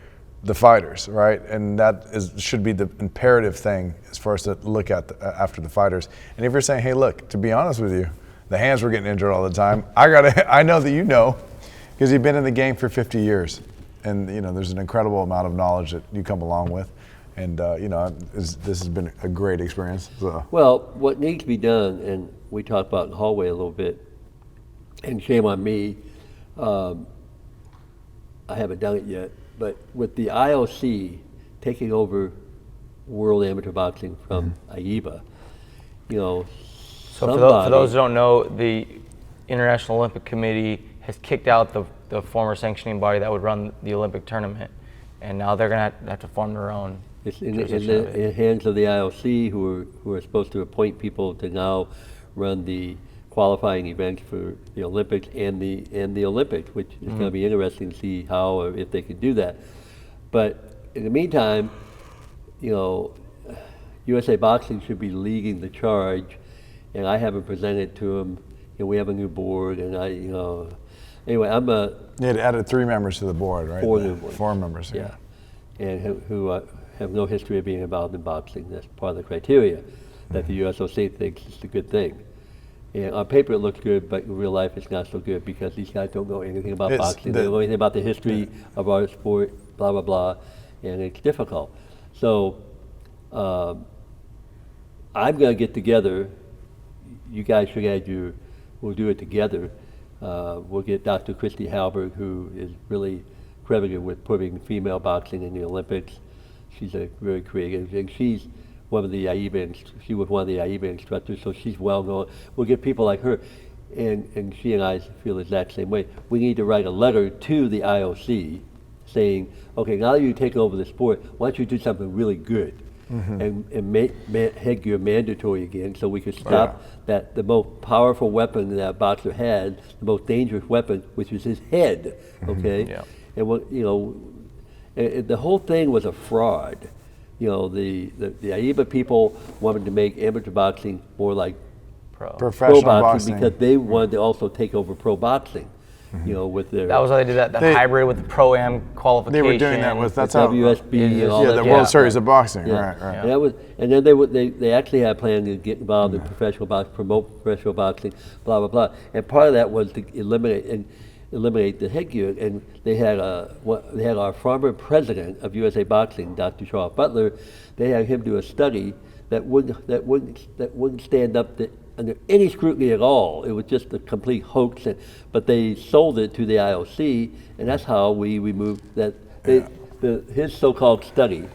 the fighters, right? And that should be the imperative thing as far as to look at after the fighters. And if you're saying, hey, look, to be honest with you, the hands were getting injured all the time. I know that you know, because you've been in the game for 50 years. And there's an incredible amount of knowledge that you come along with, and this has been a great experience. So. Well, what needs to be done, and we talked about in the hallway a little bit, and shame on me, I haven't done it yet, but with the IOC taking over World Amateur Boxing from AIBA, So for those who don't know, the International Olympic Committee has kicked out the former sanctioning body that would run the Olympic tournament, and now they're going to have to form their own. It's in the hands of the IOC, who are supposed to appoint people to now run the qualifying events for the Olympics and the Olympics, which is going to be interesting to see how or if they can do that. But in the meantime, USA Boxing should be leading the charge, and I haven't presented to them. We have a new board, and anyway, I'm a. You had added 3 members to the board, right? 4 new ones. 4 members. Yeah, and who have no history of being involved in boxing. That's part of the criteria that the USOC thinks is a good thing. And on paper it looks good, but in real life it's not so good because these guys don't know anything about boxing. They don't know anything about the history of our sport, blah, blah, blah, and it's difficult. So I'm going to get together. You guys should add we'll do it together. We'll get Dr. Christy Halberg, who is really credited with putting female boxing in the Olympics. She's a very creative, and she's one of the she was one of the AIBA instructors, so she's well known. We'll get people like her, and she and I feel the exact same way. We need to write a letter to the IOC saying, okay, now that you take over the sport, why don't you do something really good and make headgear mandatory again so we can stop that the most powerful weapon that a boxer had, the most dangerous weapon, which is his head, okay? Yeah. And the whole thing was a fraud. The AIBA people wanted to make amateur boxing more like Professional pro boxing. because they wanted to also take over pro boxing. With their That was how they did that hybrid with the Pro-Am qualification. They were doing that with that's how WSB and all that. the World Series of Boxing, Yeah. right. Yeah. And then they actually had planned to get involved in professional boxing, promote professional boxing, blah blah blah. And part of that was to eliminate the headgear. And they had our former president of USA Boxing, Dr. Charles Butler. They had him do a study that wouldn't stand up under any scrutiny at all. It was just a complete hoax, but they sold it to the IOC, and that's how we removed that. His so-called study,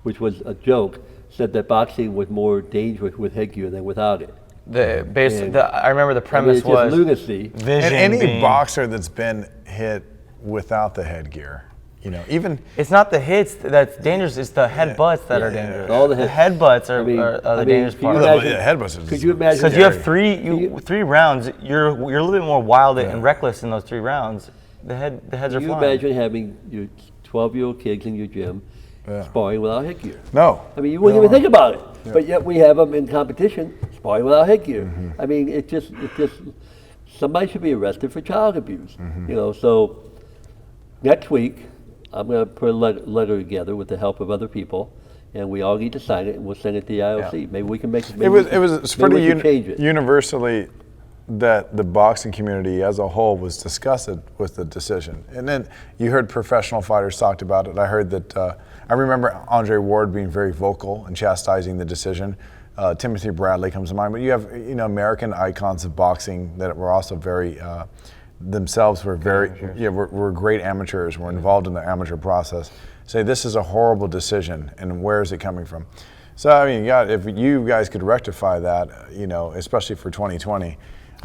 which was a joke, said that boxing was more dangerous with headgear than without it. I remember the premise it's just was lunacy. vision. And any being, boxer that's been hit without the headgear, even it's not the hits that's dangerous; it's the headbutts that are dangerous. All the headbutts are the dangerous part. headbutts. Could you imagine? Because you have three rounds. You're a little bit more wild and reckless in those 3 rounds. The heads are Can you flying. imagine having your 12-year-old kids in your gym sparring without headgear? No. I mean, you wouldn't even think about it. But yet we have them in competition sparring without headgear. I mean, it's just somebody should be arrested for child abuse. So next week I'm going to put a letter together with the help of other people, and we all need to sign it, and we'll send it to the IOC. Yeah. Maybe we can make it. It was pretty change it. universally that the boxing community as a whole was disgusted with the decision. And then you heard professional fighters talked about it. I heard that, I remember Andre Ward being very vocal and chastising the decision. Timothy Bradley comes to mind, but you have American icons of boxing that were also very, themselves were very, were great amateurs, were involved in the amateur process. Say this is a horrible decision, and where is it coming from? So I mean, if you guys could rectify that, especially for 2020.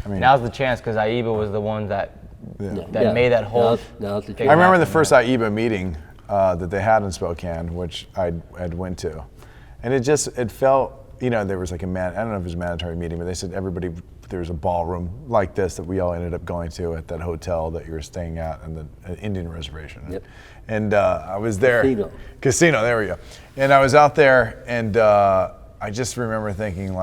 I mean, now's the chance because AIBA was the one that made that whole. Now's the I remember the first AIBA meeting that they had in Spokane, which I went to, and it felt, there was like I don't know if it was a mandatory meeting, but they said there was a ballroom like this that we all ended up going to at that hotel that you were staying at in the Indian reservation. Yep. And I was there. Casino, there we go. And I was out there, and I just remember thinking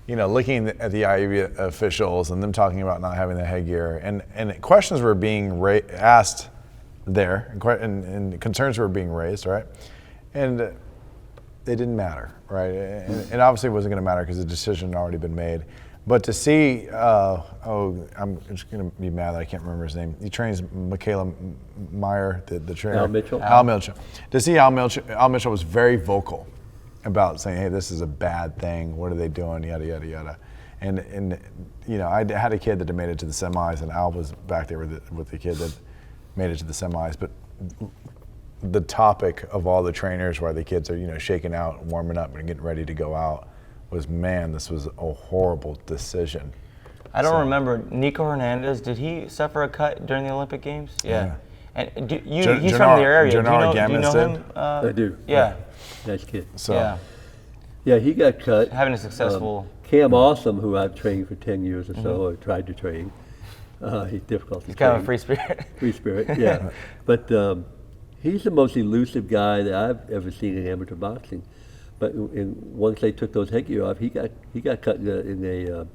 looking at the IAB officials and them talking about not having the headgear, and questions were being asked there, and concerns were being raised, right? And they didn't matter, right? And obviously it wasn't going to matter because the decision had already been made. But to see, I'm just going to be mad that I can't remember his name. He trains Michaela Meyer, the trainer. Al Mitchell. Al Mitchell. To see Al Mitchell was very vocal about saying, hey, this is a bad thing. What are they doing? Yada, yada, yada. And I had a kid that made it to the semis, and Al was back there with the kid that made it to the semis. But the topic of all the trainers while the kids are, shaking out, warming up, and getting ready to go out was, man, this was a horrible decision. I don't remember. Nico Hernandez, did he suffer a cut during the Olympic Games? Yeah. And he's from the area. Do you know him? I do. Yeah. Nice kid. So, Yeah. Yeah, he got cut. Having a successful. Cam Awesome, who I've trained for 10 years or so, or tried to train. He's difficult to He's train. kind of a free spirit. Free spirit, yeah. But he's the most elusive guy that I've ever seen in amateur boxing. But once they took those headgear off, he got cut in a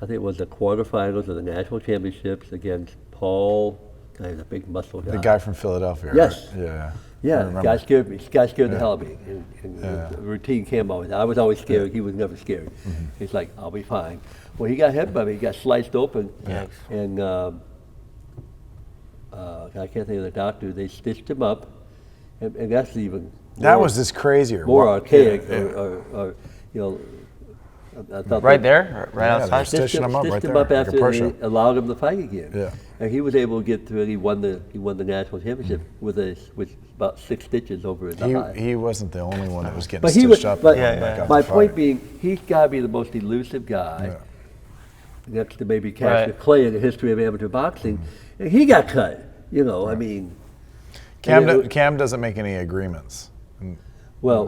I think it was the quarterfinals of the national championships against Paul. He's a big muscle guy. The guy from Philadelphia. Yes. Right? Yeah. Yeah, the guy scared me. This guy scared the Yeah. hell out of me. And the routine came always. I was always scared. He was never scared. Mm-hmm. He's like, I'll be fine. Well, he got hit by me. He got sliced open. Yeah. And I can't think of the doctor. They stitched him up. And that's even That more- was just crazier. more Wow. archaic. Yeah, yeah. Or, you know, I thought Right they- there, right Yeah, outside. they're stitching him up right stitched there, him up like a after pressure. they allowed him to fight again. Yeah. And he was able to get through it. He won the national championship with about 6 stitches over his eye. He wasn't the only one that was getting But stitched he was. up. But and went back out my to point fight. being, he's got to be the most elusive guy. Yeah. Next to maybe Cassius Right. Clay in the history of amateur boxing, and he got cut. You know, I mean. Cam, and it- Cam doesn't make any agreements well,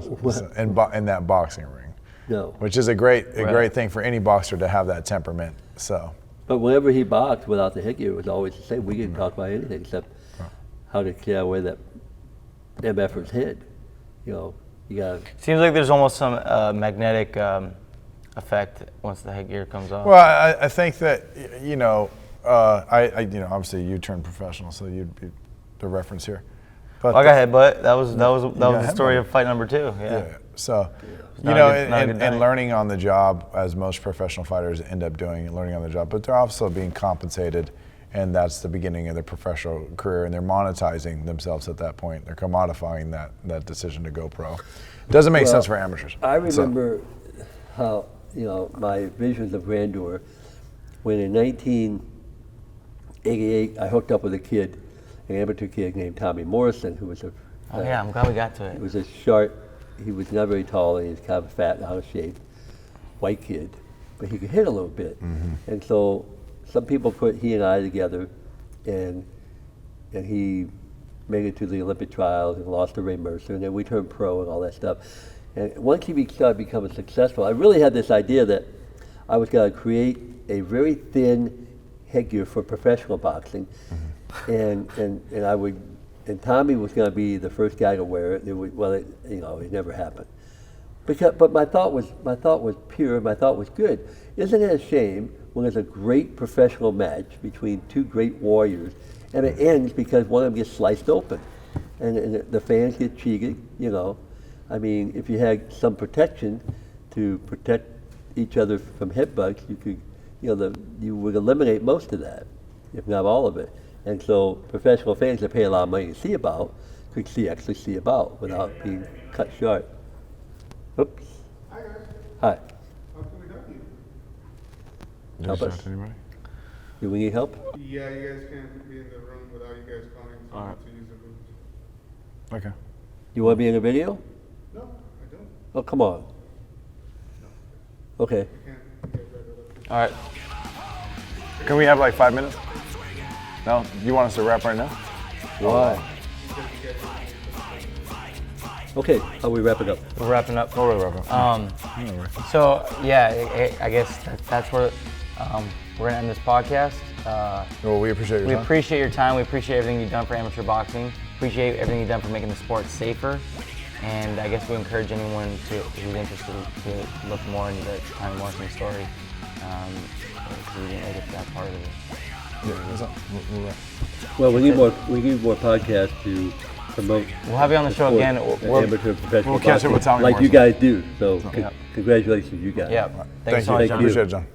in that boxing ring, no. which is a great thing for any boxer to have that temperament. So But whenever he boxed without the headgear, it was always the same. We didn't talk about anything except how to get away that MFer's head. You know, you got. Seems like there's almost some magnetic effect once the headgear comes off. well, I think that obviously you turned professional, so you'd be the reference here. But Well, go ahead, but that was go the ahead, story buddy. of fight number 2. Yeah. Yeah. So, not a good and night. learning on the job, as most professional fighters end up doing, learning on the job, but they're also being compensated, and that's the beginning of their professional career, and they're monetizing themselves at that point. They're commodifying that decision to go pro. Doesn't make sense for amateurs. I remember how, my visions of grandeur when in 1988 I hooked up with a kid, an amateur kid named Tommy Morrison, who was Oh yeah, I'm glad we got to he it. was a short, he was not very tall, and he was kind of fat and out of shape, white kid, but he could hit a little bit. And so some people put he and I together, and he made it to the Olympic trials and lost to Ray Mercer, and then we turned pro and all that stuff. And once he started becoming successful, I really had this idea that I was going to create a very thin headgear for professional boxing, and I would, and Tommy was going to be the first guy to wear it. It never happened. But my thought was pure. My thought was good. Isn't it a shame when there's a great professional match between two great warriors, and it ends because one of them gets sliced open, and the fans get cheated? I mean, if you had some protection to protect each other from headbutts, you could, you would eliminate most of that, if not all of it. And so professional fans that pay a lot of money to see about could actually see about without being cut short. Oops. Hi guys, Hi. how can we help you? Help us. Anybody? Do we need help? Yeah, you guys can't be in the room without you guys calling someone to use the rooms. Okay. You want to be in a video? No, I don't. Oh, come on. Okay. I can't. You guys wrap it up. All right. Can we have like 5 minutes? No? You want us to wrap right now? Why? Okay, how we wrap it up? We're wrapping up. Oh, we're wrapping. So yeah, I guess that's where we're gonna end this podcast. Well, we appreciate your We time. appreciate your time. We appreciate everything you've done for amateur boxing. Appreciate everything you've done for making the sport safer. And I guess we encourage anyone who's interested to look more into the Tommy Morrison story. Because we didn't get to that part of it. Well, we need more podcasts to promote. We'll have you on the show again. Amateur professional We'll catch up with boxing, Tommy like you Morrison. guys do. So Yep. congratulations, you guys. Yeah. Thank Thanks so you. much, Thank John. you. Appreciate it, John.